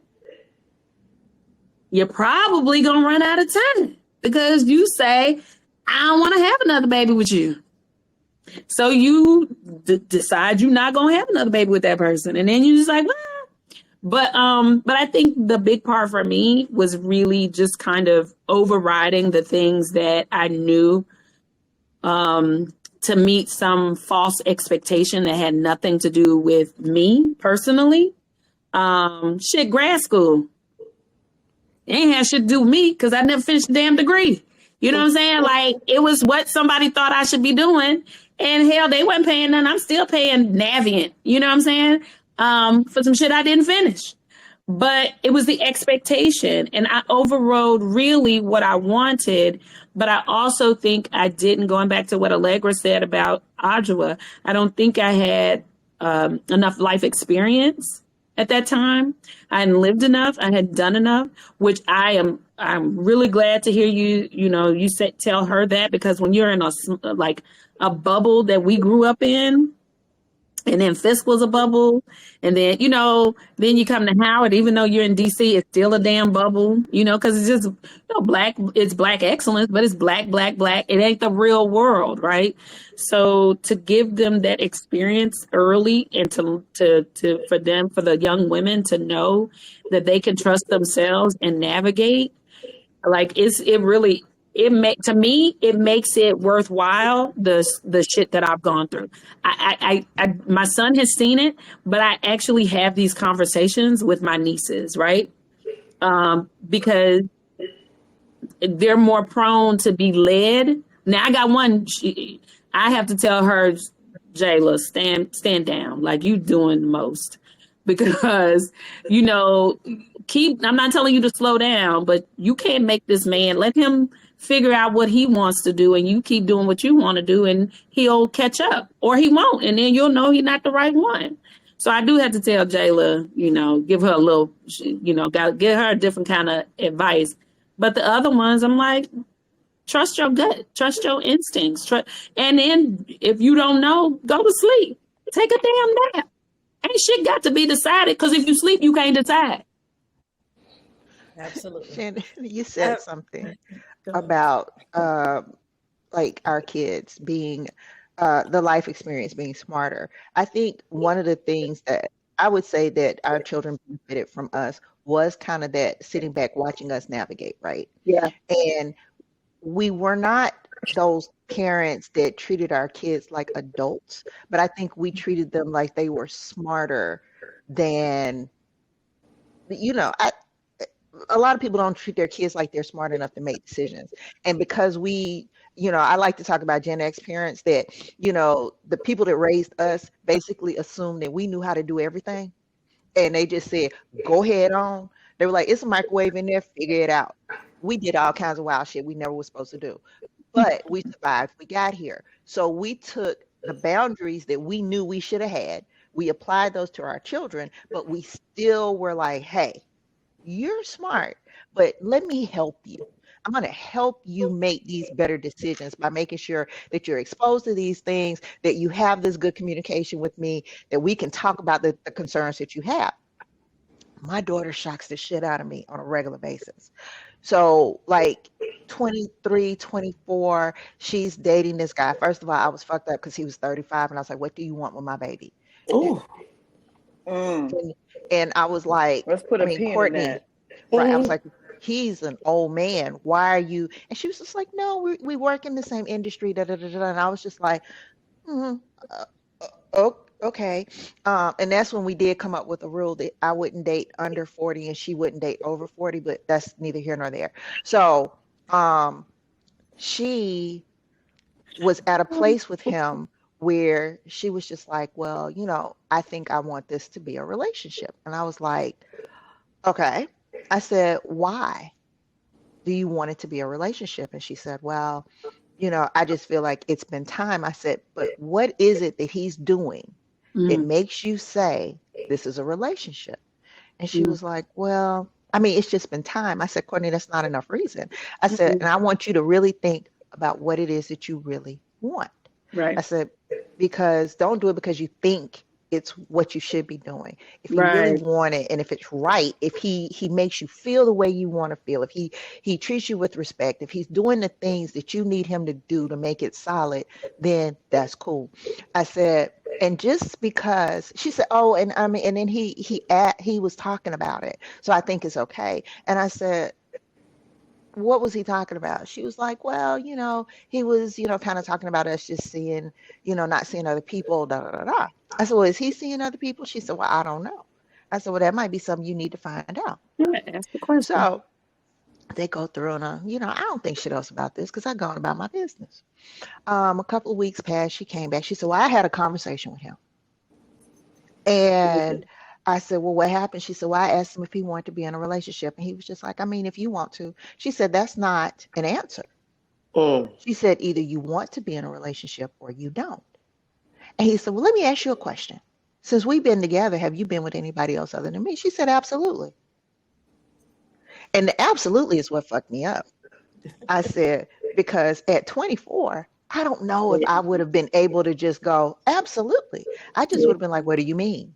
you're probably going to run out of time because you say, I don't want to have another baby with you. So you decide you're not going to have another baby with that person. And then you're just like, well. But I think the big part for me was really just kind of overriding the things that I knew to meet some false expectation that had nothing to do with me personally. Grad school. It ain't had shit to do with me because I never finished the damn degree. You know what I'm saying? Like, it was what somebody thought I should be doing. And hell, they wasn't paying none. I'm still paying Navient. You know what I'm saying? For some shit I didn't finish. But it was the expectation. And I overrode really what I wanted. But I also think I didn't, going back to what Allegra said about Adjoa, I don't think I had enough life experience at that time. I hadn't lived enough. I had done enough, which I'm really glad to hear you tell her that, because when you're in a bubble that we grew up in, and then Fisk was a bubble, and then then you come to Howard, even though you're in DC, it's still a damn bubble, because it's just black. It's black excellence, but it's black. It ain't the real world, right? So to give them that experience early, and for the young women to know that they can trust themselves and navigate, it makes it worthwhile, the shit that I've gone through. My son has seen it, but I actually have these conversations with my nieces, right? Because they're more prone to be led. Now I got one. I have to tell her, Jayla, stand down, like you doing the most, because I'm not telling you to slow down, but you can't make this man, let him figure out what he wants to do, and you keep doing what you want to do, and he'll catch up, or he won't, and then you'll know he's not the right one. So I do have to tell Jayla, give her a little, got to give her a different kind of advice. But the other ones, I'm like, trust your gut, trust your instincts, and then if you don't know, go to sleep, take a damn nap. Ain't shit got to be decided, because if you sleep, you can't decide. Absolutely. Shannon, you said something about our kids being the life experience being smarter. I think one of the things that I would say that our children benefited from us was kind of that sitting back watching us navigate, right? Yeah. And we were not those parents that treated our kids like adults, but I think we treated them like they were smarter than, a lot of people don't treat their kids like they're smart enough to make decisions. And because I like to talk about Gen X parents that, the people that raised us basically assumed that we knew how to do everything. And they just said, go ahead on. They were like, it's a microwave in there, figure it out. We did all kinds of wild shit we never was supposed to do. But we survived, we got here. So we took the boundaries that we knew we should have had, we applied those to our children, but we still were like, hey, you're smart, but let me help you. I'm going to help you make these better decisions by making sure that you're exposed to these things, that you have this good communication with me, that we can talk about the concerns that you have. My daughter shocks the shit out of me on a regular basis. So 23, 24, she's dating this guy. First of all, I was fucked up because he was 35, and I was like, what do you want with my baby? Ooh. And I was like, Let's put a pin in Courtney, that. right? I was like, he's an old man. Why are you? And she was just like, no, we work in the same industry. Da, da, da, da. And I was just like, okay. And that's when we did come up with a rule that I wouldn't date under 40 and she wouldn't date over 40, but that's neither here nor there. So she was at a place with him where she was just like, well, I think I want this to be a relationship. And I was like, okay. I said, why do you want it to be a relationship? And she said, well, I just feel like it's been time. I said, but what is it that he's doing that makes you say this is a relationship? And she was like, well, it's just been time. I said, Courtney, that's not enough reason. I said, and I want you to really think about what it is that you really want. Right. I said, because don't do it because you think it's what you should be doing. If you really want it, and if it's right, if he makes you feel the way you want to feel, if he treats you with respect, if he's doing the things that you need him to do to make it solid, then that's cool. I said, and just because she said, oh, and and then he was talking about it, so I think it's okay. And I said, what was he talking about? She was like, well, he was, kind of talking about us just seeing, not seeing other people, da, da, da, da. I said, well, is he seeing other people? She said, well, I don't know. I said, well, that might be something you need to find out. Yeah, ask the question. So they go through and, I don't think shit else about this because I've gone about my business. A couple of weeks passed. She came back. She said, well, I had a conversation with him. And I said, well, what happened? She said, well, I asked him if he wanted to be in a relationship. And he was just like, if you want to. She said, that's not an answer. She said, either you want to be in a relationship or you don't. And he said, well, let me ask you a question. Since we've been together, have you been with anybody else other than me? She said, absolutely. And the absolutely is what fucked me up. I said, because at 24, I don't know if I would have been able to just go, absolutely. I just would have been like, what do you mean?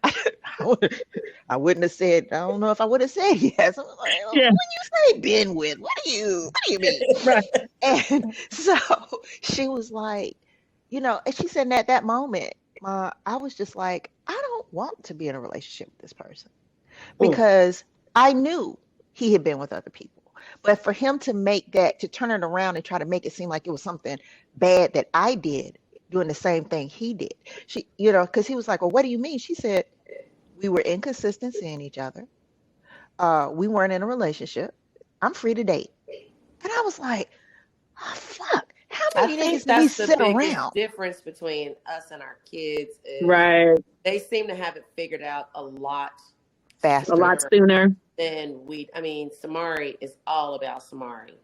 I wouldn't have said, I don't know if I would have said yes. I was like, when you say been with, what do you mean? Right. And so she was like, and she said at that moment, I was just like, I don't want to be in a relationship with this person because I knew he had been with other people. But for him to turn it around and try to make it seem like it was something bad that I did doing the same thing he did. She, because he was like, well, what do you mean? She said, we were inconsistent seeing each other. We weren't in a relationship. I'm free to date. And I was like, oh, fuck. How many niggas do we sit around? Biggest difference between us and our kids is they seem to have it figured out a lot faster. A lot sooner. Then Samari is all about Samari.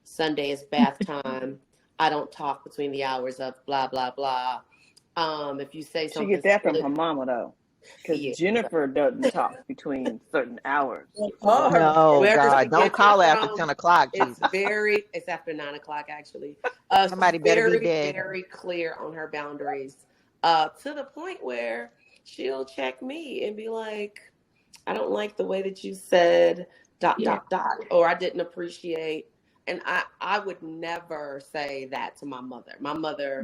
Sunday is bath time. I don't talk between the hours of blah, blah, blah. If you say something. She gets that from her mama, though. Because Jennifer doesn't talk between certain hours. No, God, don't call after 10 o'clock, Jesus. It's after 9 o'clock, actually. Somebody better be dead. Very clear on her boundaries. To the point where she'll check me and be like, I don't like the way that you said ... or I didn't appreciate. And I would never say that to my mother. My mother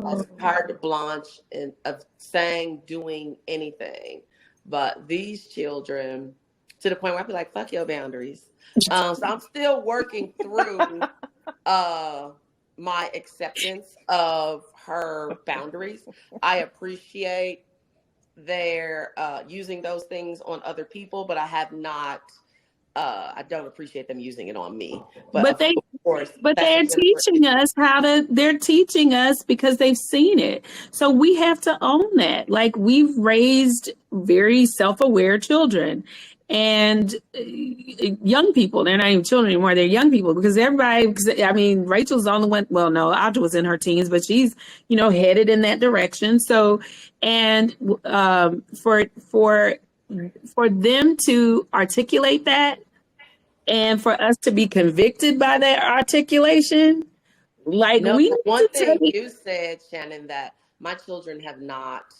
has carte blanche of saying, doing anything. But these children, to the point where I'd be like, fuck your boundaries. So I'm still working through my acceptance of her boundaries. I appreciate their using those things on other people, but I have not. I don't appreciate them using it on me. But they're teaching us they're teaching us because they've seen it. So we have to own that. Like, we've raised very self-aware children and young people. They're not even children anymore. They're young people because Rachel's the only one. Well, no, Audra was in her teens, but she's, headed in that direction. So, and for them to articulate that and for us to be convicted by that articulation, one thing you said, Shannon, that my children have not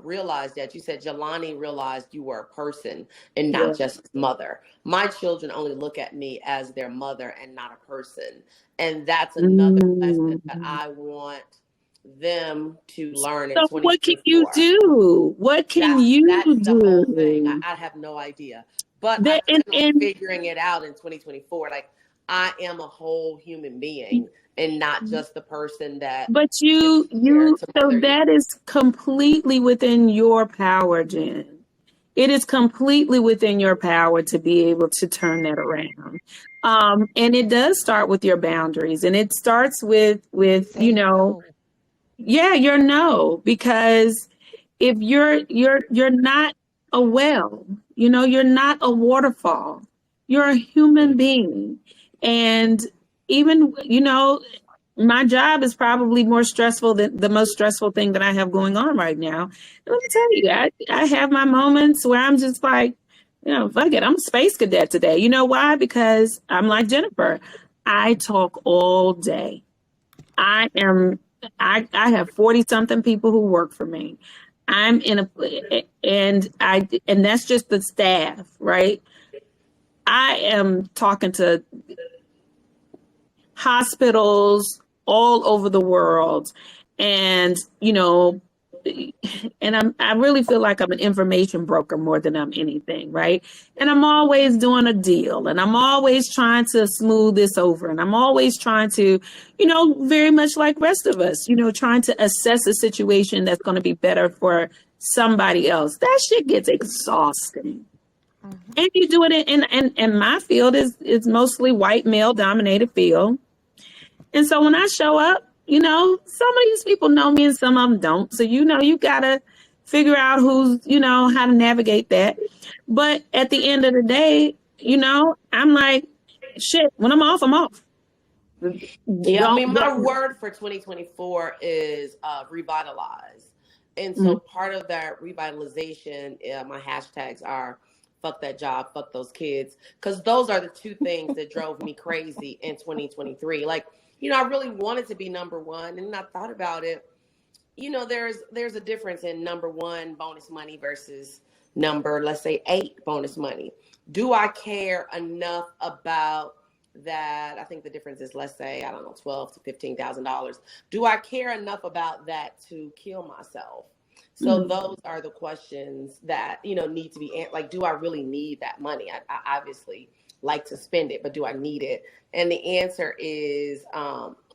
realized that. You said Jelani realized you were a person and not just his mother. My children only look at me as their mother and not a person. And that's another lesson that I want them to learn in So what can you 2024? do? What can you That's the whole thing. do? I have no idea. But I That plan on and figuring it out in 2024. Like, I am a whole human being and not just the person that but is here to so mother you. that is completely within your power, Jen. It is completely within your power to be able to turn that around. And it does start with your boundaries, and it starts with Saying no. yeah, your no, because if you're not a well, you're not a waterfall. You're a human being. And even, my job is probably more stressful than the most stressful thing that I have going on right now. And let me tell you, I have my moments where I'm just like, fuck it, I'm a space cadet today. You know why? Because I'm like Jennifer. I talk all day. I am I have 40 something people who work for me. I'm in and that's just the staff, right? I am talking to hospitals all over the world, and I really feel like I'm an information broker more than I'm anything, right? And I'm always doing a deal, and I'm always trying to smooth this over, and I'm always trying to, very much like rest of us, trying to assess a situation that's going to be better for somebody else. That shit gets exhausting. Mhm. And you do it in my field is mostly white male dominated field. And so when I show up, some of these people know me and some of them don't. So, you got to figure out how to navigate that. But at the end of the day, I'm like, shit, when I'm off, I'm off. Yeah, I mean, my Don't. word for 2024 is revitalize. And so Mm, part of that revitalization, my hashtags are fuck that job, fuck those kids. Because those are the two things that drove me crazy in 2023. Like, I really wanted to be number one. And I thought about it. There's a difference in number one bonus money versus number, let's say, 8 bonus money. Do I care enough about that? I think the difference is, let's say, I don't know, $12,000 to $15,000. Do I care enough about that to kill myself? So mm, those are the questions that need to be like, do I really need that money? I obviously like to spend it, but do I need it? And the answer is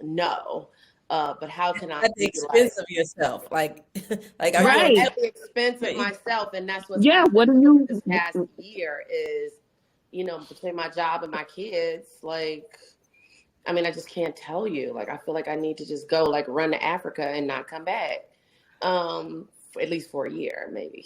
no. But how can I At the utilize? expense of yourself. Like, like, are you Right, right. at the expense of myself, and that's what's Yeah. happened What do this you? past year is, between my job and my kids, like, I mean, I just can't tell you. Like, I feel like I need to just go, like, run to Africa and not come back, for at least for a year, maybe.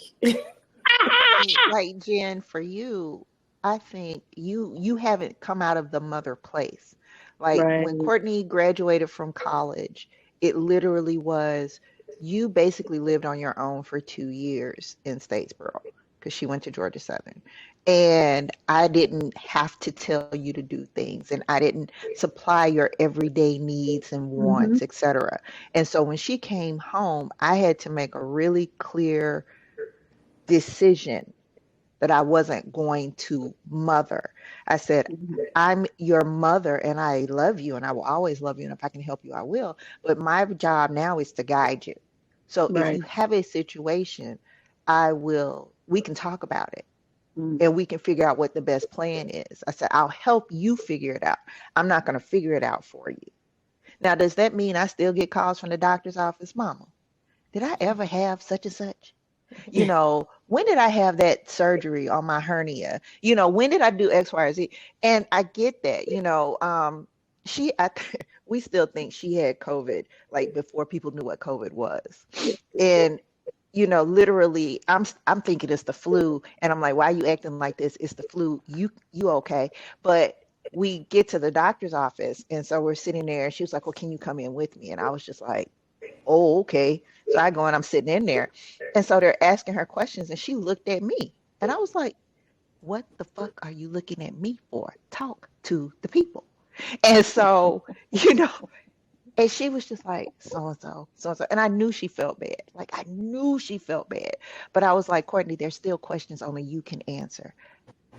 See, like Jen, for you, I think you haven't come out of the mother place. Like Right. when Courtney graduated from college, it literally was you basically lived on your own for 2 years in Statesboro because she went to Georgia Southern. And I didn't have to tell you to do things, and I didn't supply your everyday needs and Mm-hmm. wants, etc. And so when she came home, I had to make a really clear decision that I wasn't going to mother. I said, I'm your mother and I love you and I will always love you. And if I can help you, I will. But my job now is to guide you. So if Right. you have a situation, we can talk about it Mm. and we can figure out what the best plan is. I said, I'll help you figure it out. I'm not going to figure it out for you. Now, does that mean I still get calls from the doctor's office? Mama, did I ever have such and such? When did I have that surgery on my hernia? When did I do X, Y, or Z? And I get that, we still think she had COVID, like before people knew what COVID was. And, literally I'm thinking it's the flu. And I'm like, why are you acting like this? It's the flu. You okay. But we get to the doctor's office. And so we're sitting there and she was like, well, can you come in with me? And I was just like, oh, okay. So I go and I'm sitting in there. And so they're asking her questions and she looked at me. And I was like, what the fuck are you looking at me for? Talk to the people. And so, and she was just like, so and so, so and so. And I knew she felt bad. Like, I knew she felt bad. But I was like, Courtney, there's still questions only you can answer.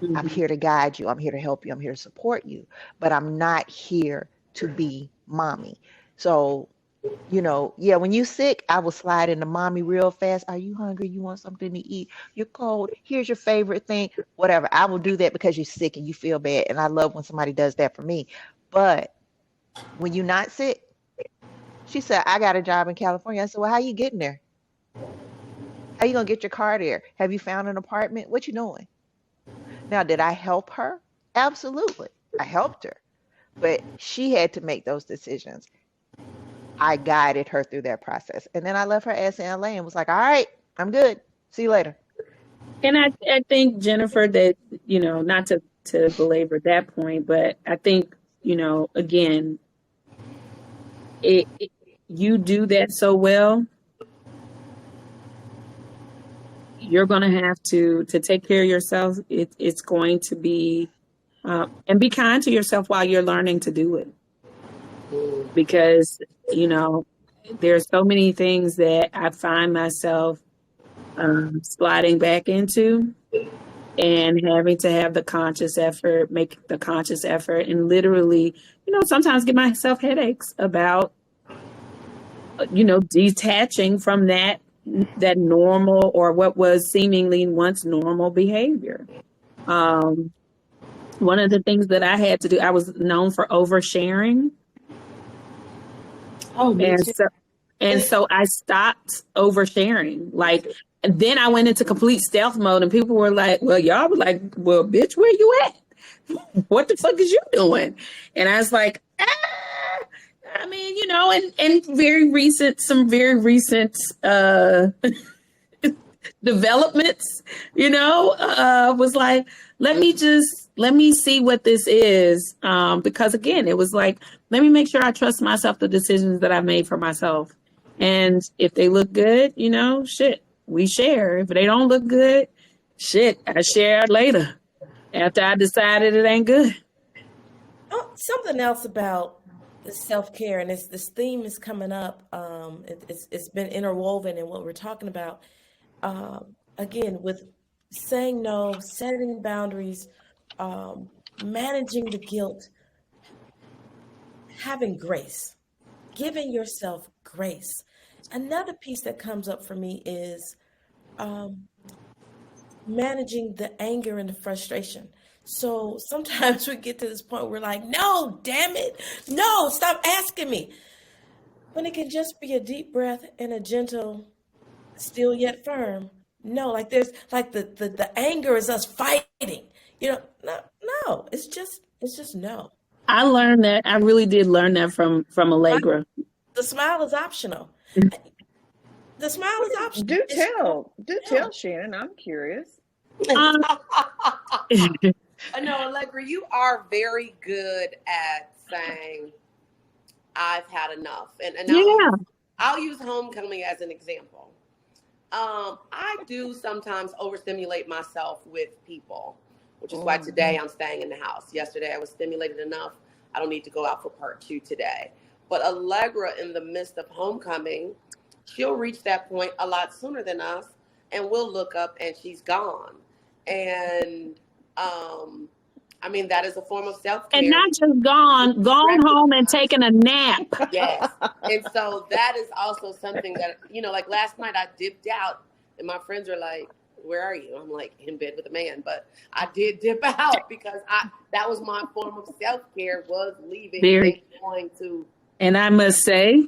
I'm Mm-hmm. here to guide you. I'm here to help you. I'm here to support you. But I'm not here to be mommy. So Yeah, when you sick, I will slide into mommy real fast. Are you hungry? You want something to eat? You're cold. Here's your favorite thing. Whatever. I will do that because you're sick and you feel bad. And I love when somebody does that for me. But when you're not sick, she said, I got a job in California. I said, well, how you getting there? How you gonna get your car there? Have you found an apartment? What you doing? Now, did I help her? Absolutely. I helped her. But she had to make those decisions. I guided her through that process. And then I left her ass in LA and was like, all right, I'm good. See you later. And I think, Jennifer, that, not to belabor that point, but I think, again, you do that so well, you're going to have to take care of yourself. It's going to be, and be kind to yourself while you're learning to do it. Because, there's so many things that I find myself sliding back into, and having to have the conscious effort, make the conscious effort, and literally, sometimes give myself headaches about, detaching from that normal, or what was seemingly once normal behavior. One of the things that I had to do, I was known for oversharing. Oh, me too. And so I stopped oversharing. And then I went into complete stealth mode, and people were like, well, y'all were like, well, bitch, where you at? What the fuck is you doing? And I was like, I mean, and some very recent developments, was like, let me see what this is. Because again, it was like, let me make sure I trust myself, the decisions that I've made for myself. And if they look good, shit, we share. If they don't look good, shit, I share later after I decided it ain't good. Oh, something else about the self-care, and this theme is coming up. It's been interwoven in what we're talking about. Again, with saying no, setting boundaries, managing the guilt, having grace, giving yourself grace. Another piece that comes up for me is managing the anger and the frustration. So sometimes we get to this point where we're like, no, damn it. No, stop asking me. When it can just be a deep breath and a gentle, still yet firm. No, like there's like the anger is us fighting. No, it's just no. I learned that. I really did learn that from Allegra. The smile is optional. The smile is optional. Do tell, Shannon. I'm curious. I know, Allegra, you are very good at saying, I've had enough. And yeah. I'll use homecoming as an example. I do sometimes overstimulate myself with people, which is why today I'm staying in the house. Yesterday I was stimulated enough. I don't need to go out for part 2 today. But Allegra, in the midst of homecoming, she'll reach that point a lot sooner than us, and we'll look up and she's gone. And I mean, that is a form of self-care. And not just gone home and taking a nap. Yes. And so that is also something that, like last night I dipped out and my friends are like, where are you? I'm like, in bed with a man. But I did dip out because that was my form of self-care, was leaving and going to. And I must say,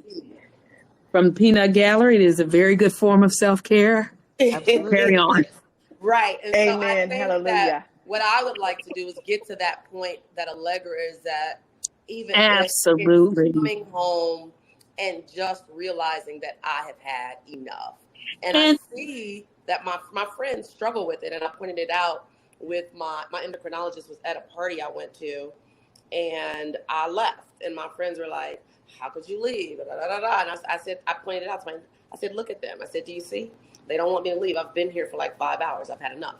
from Peanut Gallery, it is a very good form of self-care. Carry on. Right. And amen. So I think hallelujah. that what I would like to do is get to that point that Allegra is at, even absolutely coming home and just realizing that I have had enough. And I see that my friends struggle with it. And I pointed it out with my endocrinologist was at a party I went to, and I left. And my friends were like, how could you leave? And I pointed it out to I said, look at them. I said, do you see? They don't want me to leave. I've been here for like 5 hours. I've had enough.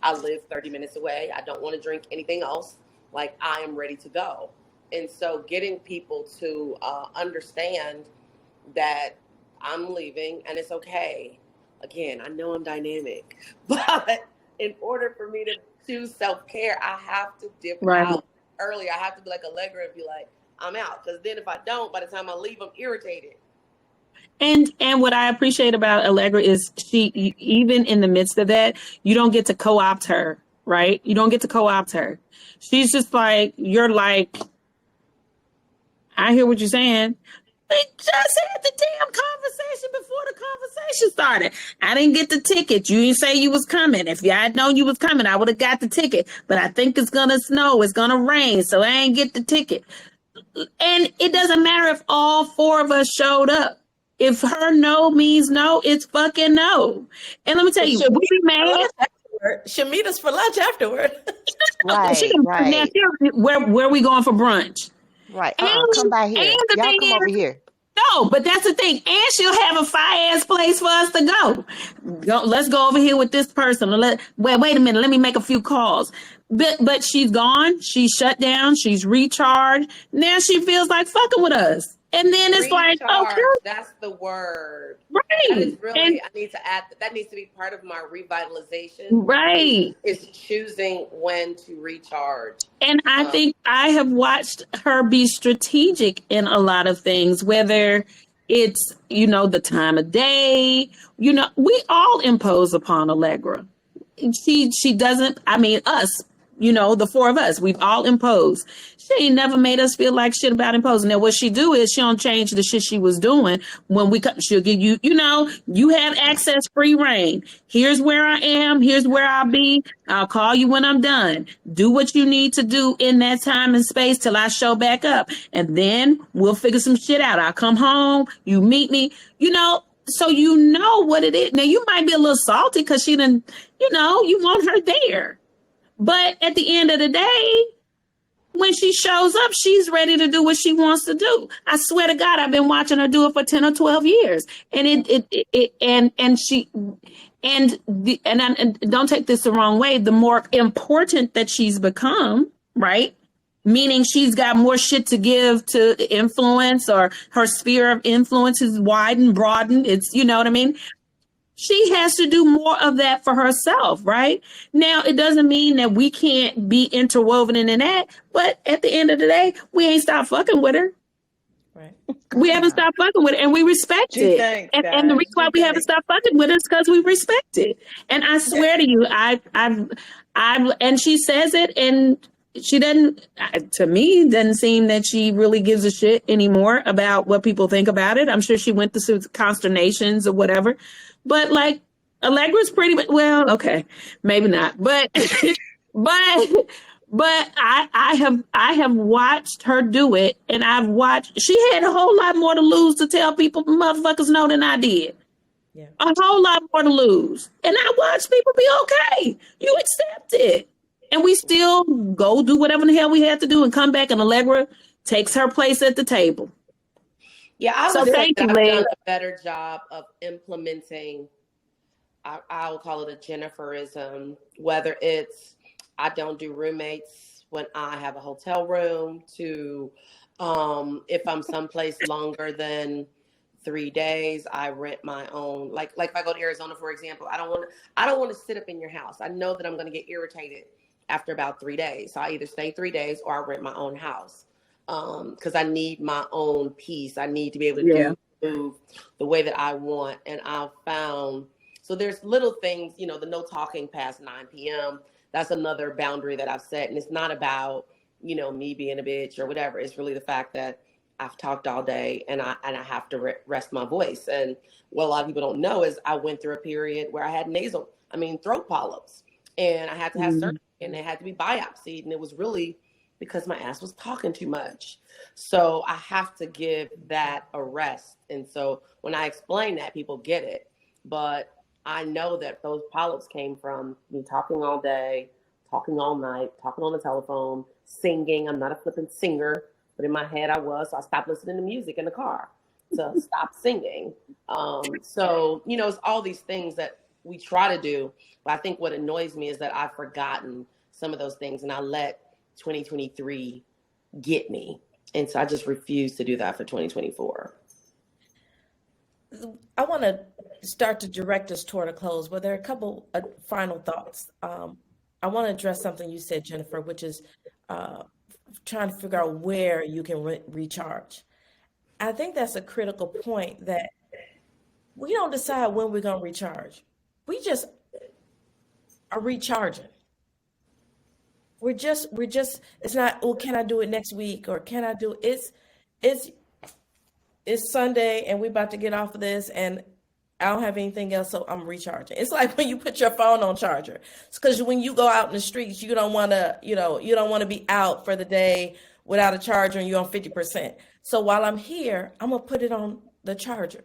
I live 30 minutes away. I don't want to drink anything else. Like, I am ready to go. And so getting people to understand that I'm leaving and it's okay. Again, I know I'm dynamic, but in order for me to choose self-care, I have to dip out early. I have to be like Allegra and be like, I'm out. Because then if I don't, by the time I leave, I'm irritated. And what I appreciate about Allegra is she, even in the midst of that, you don't get to co-opt her, right? You don't get to co-opt her. She's just like, you're like, I hear what you're saying. We just had the damn conversation before the conversation started. I didn't get the ticket. You didn't say you was coming. If I had known you was coming, I would have got the ticket. But I think it's gonna snow. It's gonna rain, so I ain't get the ticket. And it doesn't matter if all four of us showed up. If her no means no, it's fucking no. And let me tell you, She'll we meet be us for mad. lunch afterward. She'll meet us for lunch afterward. She Right, can now right, seriously, where we going for brunch? right. And, Come by and here. the Y'all thing come is, over here. no, but that's the thing. And she'll have a fire ass place for us to go. Let's go over here with this person. Wait a minute. Let me make a few calls. But she's gone. She's shut down. She's recharged. Now she feels like fucking with us. And then it's like, okay, Recharge, that's the word. That is right. really, And I need to add, that needs to be part of my revitalization right. is choosing when to recharge. And I think I have watched her be strategic in a lot of things, whether it's, the time of day, we all impose upon Allegra. She doesn't, I mean, us, the four of us, we've all imposed. She ain't never made us feel like shit about imposing. Now, what she do is she don't change the shit she was doing when she'll give you, you have access, free reign. Here's where I am. Here's where I'll be. I'll call you when I'm done. Do what you need to do in that time and space till I show back up. And then we'll figure some shit out. I'll come home. You meet me, so you know what it is. Now, you might be a little salty because she didn't, you want her there. But at the end of the day, when she shows up, she's ready to do what she wants to do. I swear to God, I've been watching her do it for 10 or 12 years. And and don't take this the wrong way. The more important that she's become, right? Meaning she's got more shit to give to influence, or her sphere of influence is widened, broadened. It's, you know what I mean? She has to do more of that for herself, right? Now, it doesn't mean that we can't be interwoven in that, but at the end of the day, we ain't stopped fucking with her. Right. We haven't stopped fucking with it, and we respect Gee, it. thanks, And the guys. reason why Gee, we haven't thanks. stopped fucking with it is because we respect it. And I swear to you, and she says it, and she doesn't, to me, doesn't seem that she really gives a shit anymore about what people think about it. I'm sure she went through some consternations or whatever, but like, Allegra's pretty much, well, okay, maybe not, but but I have watched her do it, and she had a whole lot more to lose to tell people motherfuckers no than I did. Yeah. A whole lot more to lose. And I watched people be okay. You accept it. And we still go do whatever the hell we had to do and come back, and Allegra takes her place at the table. Yeah, I So would say thank that you, I've Leila. done a better job of implementing, I'll call it a Jenniferism, whether it's I don't do roommates when I have a hotel room, to if I'm someplace longer than 3 days, I rent my own. Like if I go to Arizona, for example, I don't want to sit up in your house. I know that I'm going to get irritated after about 3 days. So I either stay 3 days or I rent my own house. Because I need my own peace. I need to be able to move the way that I want. And I've found, so there's little things, the no talking past 9 p.m. That's another boundary that I've set. And it's not about, me being a bitch or whatever. It's really the fact that I've talked all day and I have to rest my voice. And what a lot of people don't know is I went through a period where I had throat polyps, and I had to have surgery, and it had to be biopsied. And it was really because my ass was talking too much. So I have to give that a rest. And so when I explain that, people get it. But I know that those polyps came from me talking all day, talking all night, talking on the telephone, singing. I'm not a flippant singer, but in my head I was. So I stopped listening to music in the car to stop singing. So, it's all these things that we try to do. But I think what annoys me is that I've forgotten some of those things, and I let 2023 get me. And so I just refuse to do that for 2024. I want to start to direct us toward a close, but there are a couple of final thoughts. I want to address something you said, Jennifer, which is trying to figure out where you can recharge. I think that's a critical point, that we don't decide when we're going to recharge. We just are recharging. We're just, it's not, oh, can I do it next week? Or can I do it's Sunday and we're about to get off of this and I don't have anything else, so I'm recharging. It's like when you put your phone on charger. It's because when you go out in the streets, you don't want to, you don't want to be out for the day without a charger and you're on 50%. So while I'm here, I'm going to put it on the charger.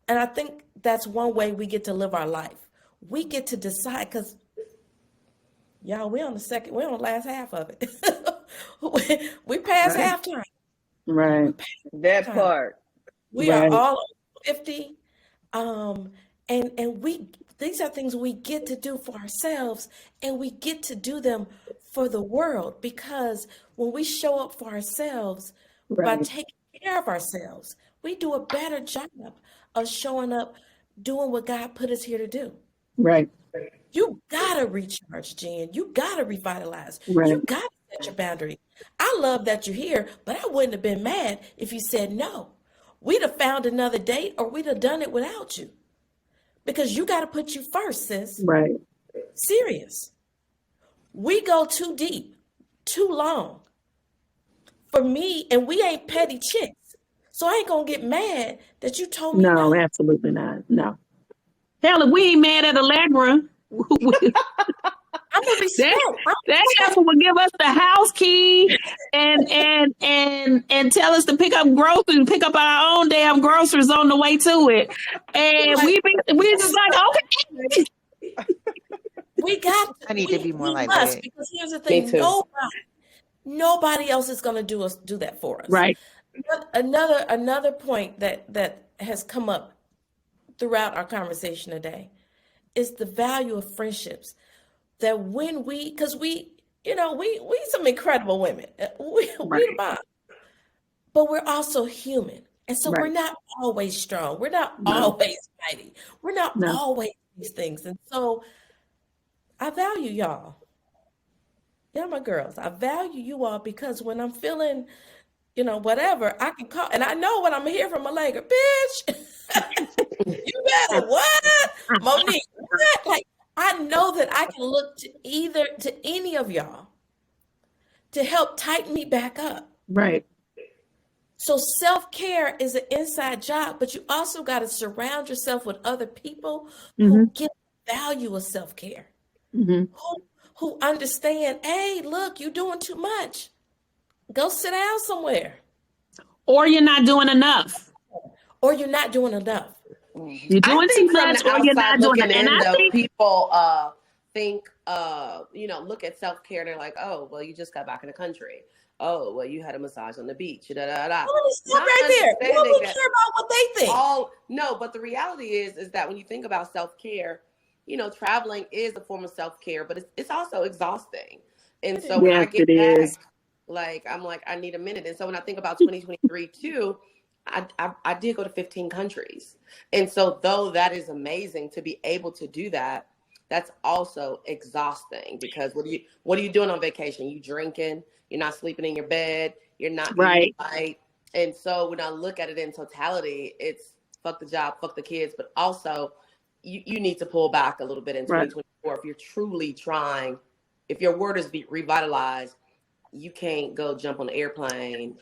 And I think that's one way we get to live our life. We get to decide, because y'all, we're on the last half of it. we passed halftime. Right. That part. We are all 50. And these are things we get to do for ourselves, and we get to do them for the world, because when we show up for ourselves by taking care of ourselves, we do a better job of showing up, doing what God put us here to do. Right. You gotta recharge, Jen. You gotta revitalize. Right. You gotta set your boundary. I love that you're here, but I wouldn't have been mad if you said no. We'd have found another date, or we'd have done it without you. Because you got to put you first, sis. Right. Serious. We go too deep, too long. For me, and we ain't petty chicks. So I ain't going to get mad that you told me no. No, absolutely not. No. Hell, if we ain't mad at Allegra, I'm gonna be that heifer will give us the house key and tell us to pick up groceries, pick up our own damn groceries on the way to it. And we just like, okay. I need to be more like that. Because here's the thing, nobody else is gonna do that for us. Right. Another point that has come up throughout our conversation today is the value of friendships. That when because we some incredible women, we the bomb, but we're also human, and so we're not always strong. We're not always mighty. We're not always these things, and so I value y'all. Yeah, my girls, I value you all, because when I'm feeling, whatever, I can call, and I know when I'm here from Allegra, bitch, you better what, Monique, what, like. I know that I can look to any of y'all to help tighten me back up. Right. So self-care is an inside job, but you also got to surround yourself with other people who get the value of self-care, who understand, hey, look, you're doing too much. Go sit down somewhere. Or you're not doing enough. You're doing too much, or you're not doing it. And I think people look at self-care and they're like, oh, well, you just got back in the country. Oh, well, you had a massage on the beach. Da, da, da. Stop right there. We don't care about what they think. No, but the reality is that when you think about self-care, traveling is a form of self-care, but it's also exhausting. And so when I get back, I'm like, I need a minute. And so when I think about 2023 too, I did go to 15 countries. And so though that is amazing to be able to do that, that's also exhausting, because what are you doing on vacation? You drinking, you're not sleeping in your bed, you're not eating right. And so when I look at it in totality, it's fuck the job, fuck the kids, but also you need to pull back a little bit in 2024 if you're truly trying. If your word is revitalized, you can't go jump on an airplane,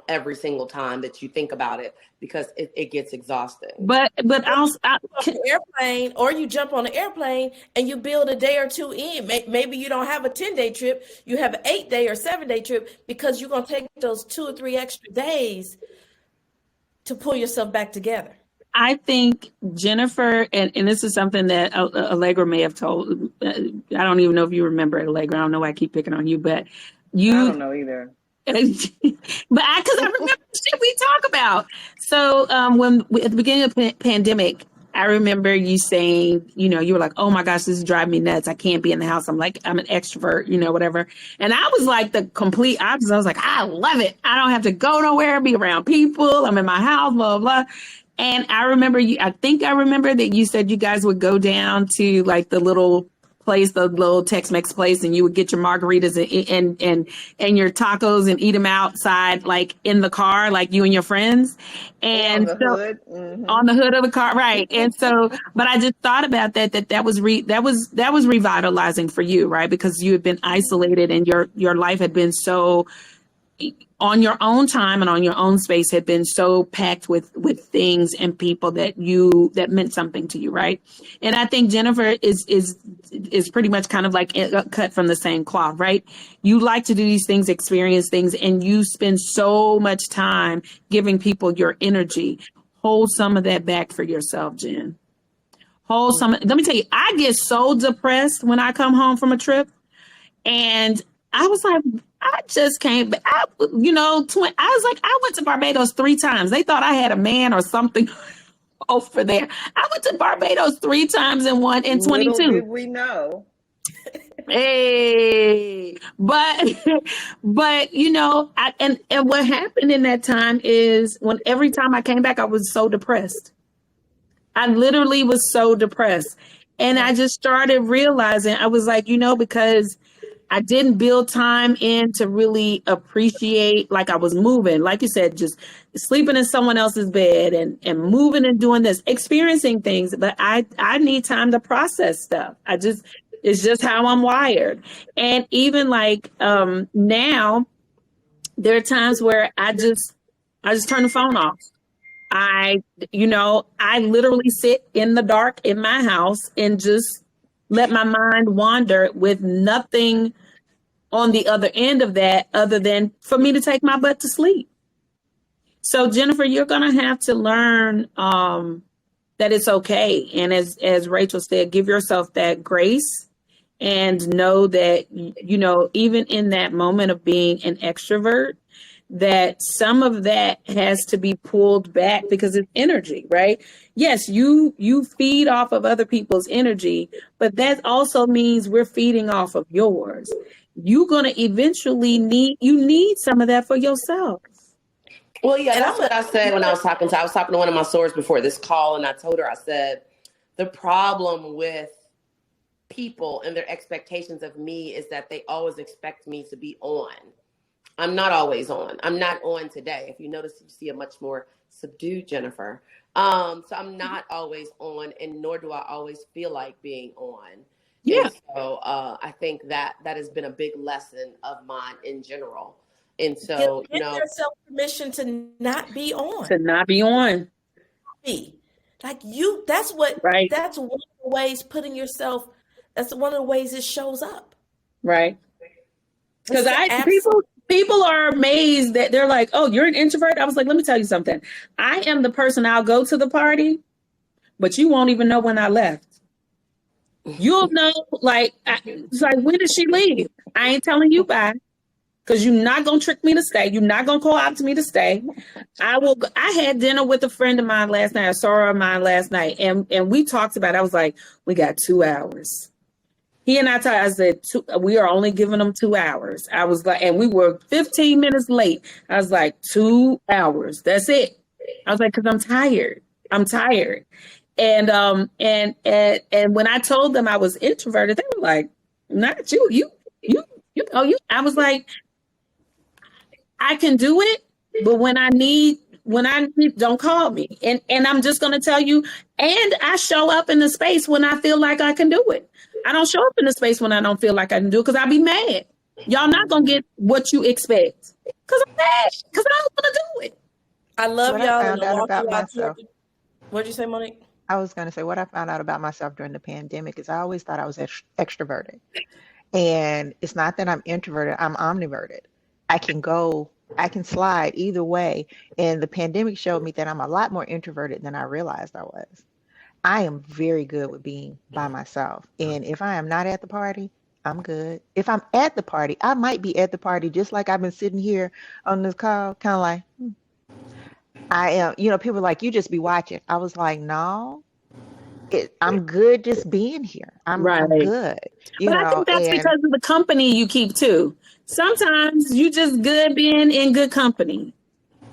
every single time that you think about it, because it gets exhausting. But airplane, or you jump on an airplane and you build a day or two in. Maybe you don't have a 10-day trip, you have an 8-day or 7-day trip, because you're gonna take those 2 or 3 extra days to pull yourself back together. I think Jennifer, and this is something that Allegra may have told. I don't even know if you remember it, Allegra. I don't know why I keep picking on you, but I don't know either. But because I remember the shit we talk about. So at the beginning of the pandemic, I remember you saying, you were like, oh my gosh, this is driving me nuts. I can't be in the house. I'm an extrovert, whatever. And I was like the complete opposite. I was like, I love it. I don't have to go nowhere, be around people. I'm in my house, blah, blah, blah. And I remember I think I remember that you said you guys would go down to like the little place, the little Tex-Mex place, and you would get your margaritas and your tacos and eat them outside, like in the car, like you and your friends. And on the so hood. Mm-hmm. on the hood of the car, right? And so, but I just thought about that was revitalizing for you, right? Because you had been isolated and your life had been so on your own time and on your own space had been so packed with things and people that meant something to you, right? And I think Jennifer is pretty much kind of like cut from the same cloth, right? You like to do these things, experience things, and you spend so much time giving people your energy. Hold some of that back for yourself, Jen. Let me tell you, I get so depressed when I come home from a trip, and I was like, I just came back. I was like, I went to Barbados 3 times. They thought I had a man or something over there. I went to Barbados 3 times in 22. Little did we know. Hey, but and what happened in that time is every time I came back, I was so depressed. I literally was so depressed. And I just started realizing, I was like, because I didn't build time in to really appreciate, like I was moving, like you said, just sleeping in someone else's bed and moving and doing this, experiencing things. But I need time to process stuff. It's just how I'm wired. And even like now, there are times where I just turn the phone off. I literally sit in the dark in my house and just let my mind wander with nothing on the other end of that other than for me to take my butt to sleep. So Jennifer, you're going to have to learn that it's okay. And as Rachel said, give yourself that grace and know that, even in that moment of being an extrovert, that some of that has to be pulled back because it's energy, right? Yes, you feed off of other people's energy, but that also means we're feeding off of yours. You're going to eventually need some of that for yourself. Well, yeah, that's what I said when I was talking to one of my sorors before this call, and I told her, I said, the problem with people and their expectations of me is that they always expect me to be on. I'm not always on. I'm not on today. If you notice, you see a much more subdued Jennifer. So I'm not always on, and nor do I always feel like being on. Yeah. And so I think that has been a big lesson of mine in general. And so, give yourself permission to not be on. To not be on. Like you, that's what, right. That's one of the ways that's one of the ways it shows up. Right. Because people are amazed that they're like, oh, you're an introvert. I was like, let me tell you something. I am the person, I'll go to the party, but you won't even know when I left. You'll know, it's like, when did she leave? I ain't telling you bye. Because you're not going to trick me to stay. You're not going to call out to me to stay. I had dinner with a friend of mine last night, a soror of mine last night. And we talked about it. I was like, we got 2 hours. He and I said, we are only giving them 2 hours. I was like, and we were 15 minutes late. I was like, 2 hours. That's it. I was like, because I'm tired. And when I told them I was introverted, they were like, not you. I was like, I can do it, but when I need, don't call me. And I'm just going to tell you, and I show up in the space when I feel like I can do it. I don't show up in the space when I don't feel like I can do it because I'll be mad. Y'all not going to get what you expect because I'm mad because I don't want to do it. I love y'all. I found out about myself. What'd you say, Monique? I was going to say what I found out about myself during the pandemic is I always thought I was extroverted. And it's not that I'm introverted, I'm omniverted. I can slide either way. And the pandemic showed me that I'm a lot more introverted than I realized I was. I am very good with being by myself. And if I am not at the party, I'm good. If I'm at the party, I might be at the party just like I've been sitting here on this call, kind of like, I am, people are like, you just be watching. I was like, no. I'm good just being here. I'm good. I think that's because of the company you keep too. Sometimes you just good being in good company.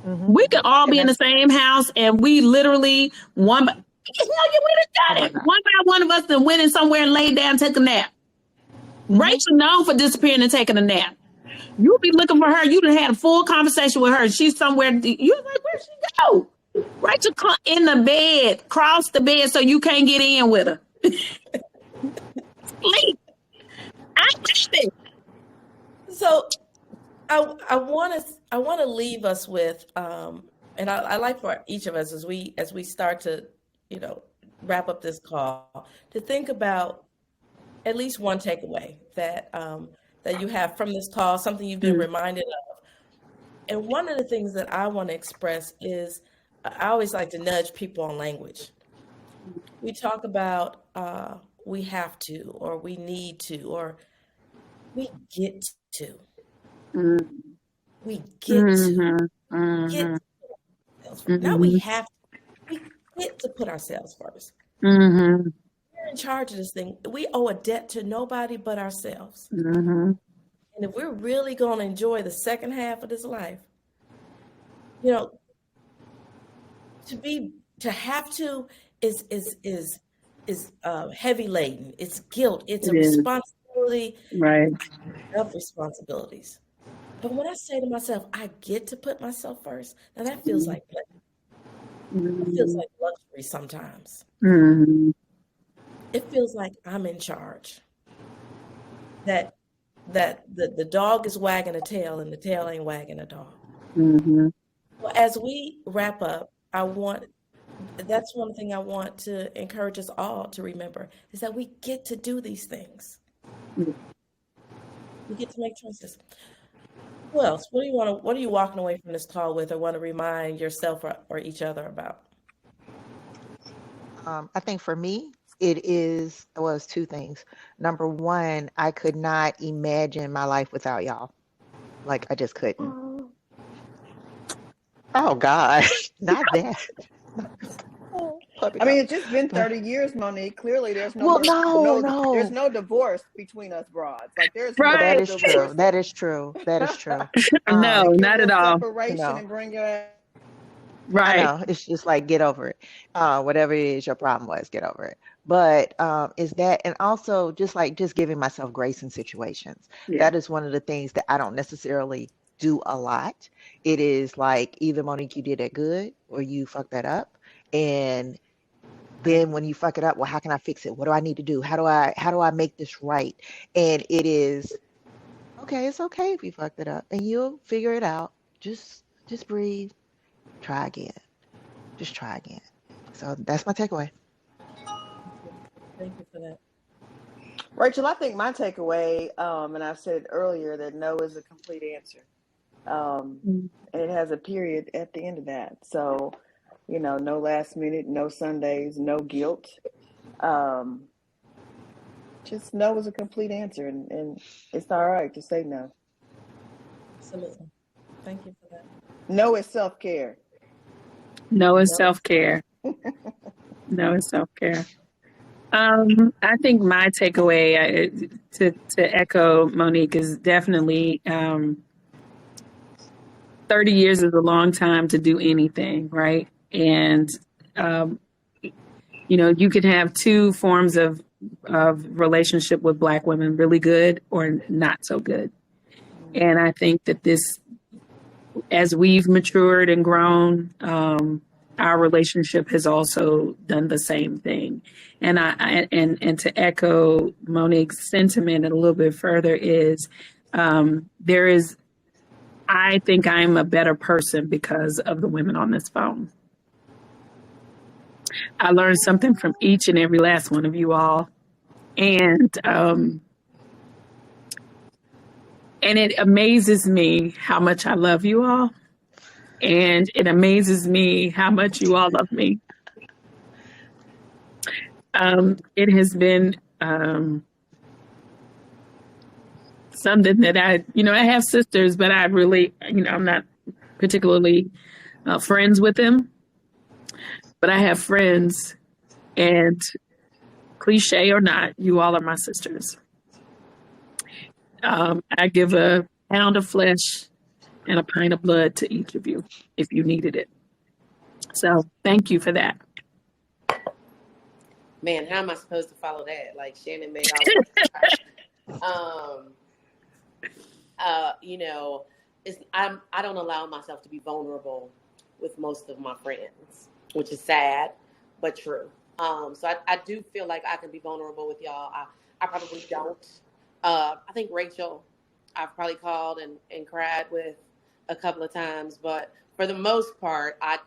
Mm-hmm. We could all be in the same house and we literally one by one of us then went in somewhere and laid down, took a nap. Rachel known for disappearing and taking a nap. You'll be looking for her. You done had a full conversation with her. She's somewhere. You're like, where'd she go? Rachel in the bed, cross the bed so you can't get in with her. Sleep. I did it. So I want to leave us with, and I like for each of us as we start to, wrap up this call, to think about at least one takeaway that you have from this call, something you've been reminded of. And one of the things that I want to express is, I always like to nudge people on language. We talk about we have to, or we need to, or we get to. We get to. Get to. Now we have to. We get to put ourselves first. We're in charge of this thing. We owe a debt to nobody but ourselves. And if we're really going to enjoy the second half of this life, to have to is heavy laden. It's guilt. It's a responsibility. Right. Of responsibilities. But when I say to myself, I get to put myself first, now that feels like pleasure. It feels like luxury sometimes. It feels like I'm in charge. That the dog is wagging a tail and the tail ain't wagging a dog. Well, as we wrap up, that's one thing I want to encourage us all to remember, is that we get to do these things. We get to make choices. Who else? What are you walking away from this call with, or want to remind yourself or each other about? I think for me, it's two things. Number one, I could not imagine my life without y'all. Like, I just couldn't. Oh God, not that. I mean, it's just been 30 years, Monique. Clearly, there's no there's no divorce between us broads. Like, there's Right. That is true. That is true. That is true. No, not at all. Separation and bring your Right. I know. It's just like, get over it. Whatever it is your problem was, get over it. But is that, and also just giving myself grace in situations. That is one of the things that I don't necessarily do a lot. It is like, either Monique, you did that good, or you fucked that up. And then when you fuck it up, well, how can I fix it? What do I need to do? How do I make this right? And it is, okay, it's okay if you fucked it up, and you'll figure it out. Just breathe. Try again. Just try again. So that's my takeaway. Thank you for that. Rachel, I think my takeaway, and I've said earlier, that no is a complete answer. And it has a period at the end of that. So, no last minute, no Sundays, no guilt. Just no is a complete answer, and it's all right to say no. Absolutely. Thank you for that. No is self-care. No is self-care. No is self-care. I think my takeaway, to echo Monique, is definitely 30 years is a long time to do anything, right? And you could have two forms of relationship with Black women, really good or not so good. And I think that this, as we've matured and grown, our relationship has also done the same thing. And and to echo Monique's sentiment a little bit further is, I think I'm a better person because of the women on this phone. I learned something from each and every last one of you all. And it amazes me how much I love you all. And it amazes me how much you all love me. It has been something that I have sisters, but I really, I'm not particularly friends with them. But I have friends, and cliche or not, you all are my sisters. I give a pound of flesh and a pint of blood to each of you if you needed it. So thank you for that. Man, how am I supposed to follow that? Like, Shannon made You know, I don't allow myself to be vulnerable with most of my friends, which is sad, but true. So I do feel like I can be vulnerable with y'all. I probably don't. I think Rachel, I've probably called and cried with a couple of times, but for the most part, I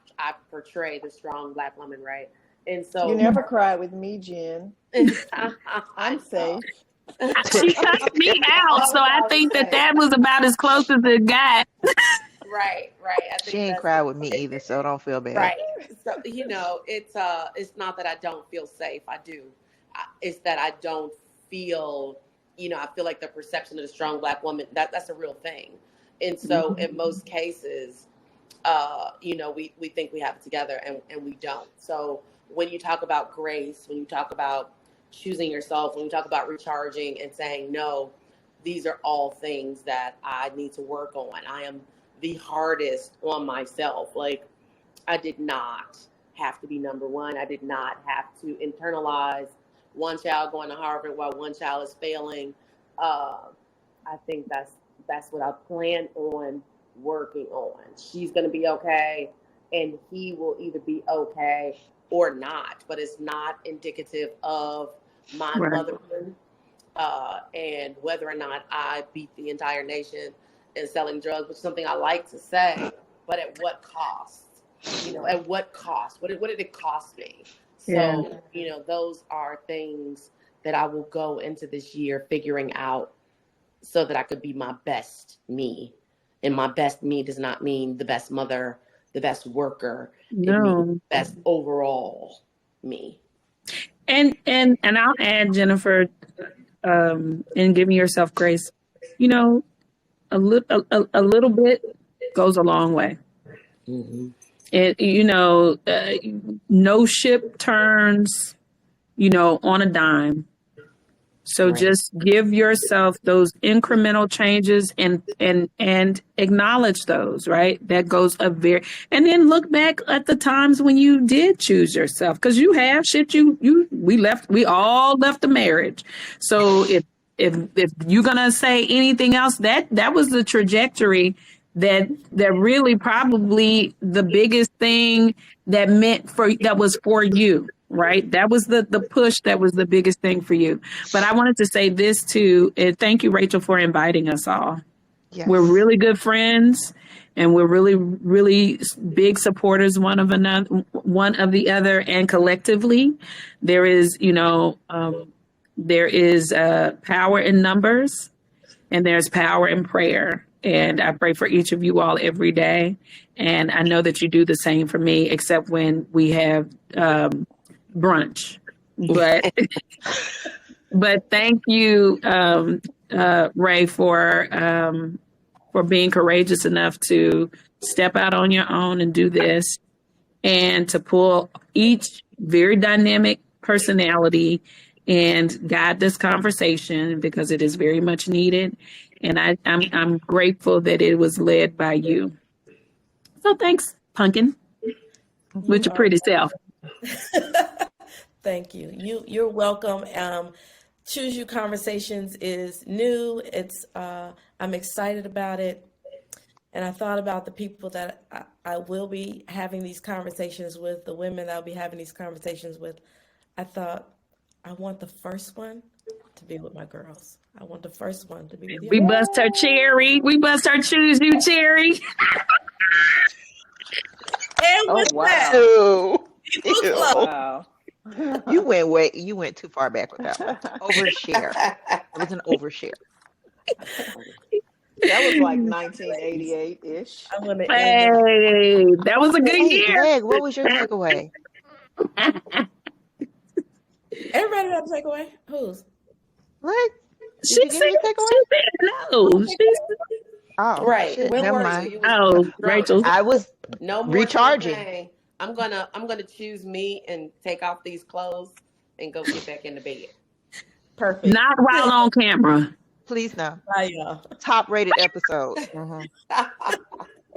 portray the strong Black woman, right? And so You never cried with me, Jen. I'm safe. She cut me out, so I think that was about as close as it got. Right. I think She ain't cried with me either, so don't feel bad. Right. So, you know, it's not that I don't feel safe. I do. It's that I don't feel, you know, I feel like the perception of the strong Black woman, that's a real thing. And so in most cases, you know, we think we have it together and we don't. So when you talk about grace, when you talk about choosing yourself, when you talk about recharging and saying, no, these are all things that I need to work on. I am the hardest on myself. Like, I did not have to be number one. I did not have to internalize one child going to Harvard while one child is failing. I think that's what I plan on working on. She's going to be okay, and he will either be okay or not, but it's not indicative of my motherhood and whether or not I beat the entire nation in selling drugs, which is something I like to say, but at what cost? You know, at what cost? What did it cost me? So, you know, those are things that I will go into this year figuring out so that I could be my best me. And my best me does not mean the best mother, the best worker. No. It means the best overall me. And I'll add, Jennifer, in giving yourself grace, you know, a little bit goes a long way. Mm-hmm. It, you know, no ship turns, you know, on a dime. So just give yourself those incremental changes and acknowledge those, right? That goes and then look back at the times when you did choose yourself, because you have shit. We all left the marriage. So if you're gonna say anything else, that was the trajectory that really probably the biggest thing that was for you. Right. That was the push. That was the biggest thing for you. But I wanted to say this too. And thank you, Rachel, for inviting us all. Yes. We're really good friends and we're really, really big supporters one of the other. And collectively, there is, you know, there is power in numbers and there's power in prayer. And I pray for each of you all every day. And I know that you do the same for me, except when we have brunch, but thank you, Ray, for being courageous enough to step out on your own and do this, and to pull each very dynamic personality and guide this conversation, because it is very much needed, and I'm grateful that it was led by you. So thanks, Pumpkin, with your pretty self. Thank you. You're welcome. Choose You Conversations is new. It's I'm excited about it, and I thought about the people that I will be having these conversations with, the women that I'll be having these conversations with. I thought I want the first one to be with my girls. I want the first one to be with you. We bust her cherry. We bust her Choose You cherry. And with that. Wow. You went too far back with that one. Overshare. It was an overshare. That was like 1988-ish. Hey, that was a good year. Greg, what was your takeaway? Everybody got a takeaway? Whose? What? She said no. Oh, right. Shit, When never were mind. you? Rachel. I was no more recharging. Champagne. I'm gonna choose me and take off these clothes and go get back in the bed. Perfect. Not while on camera. Please no. Bye, y'all. Top rated episode. Mm-hmm.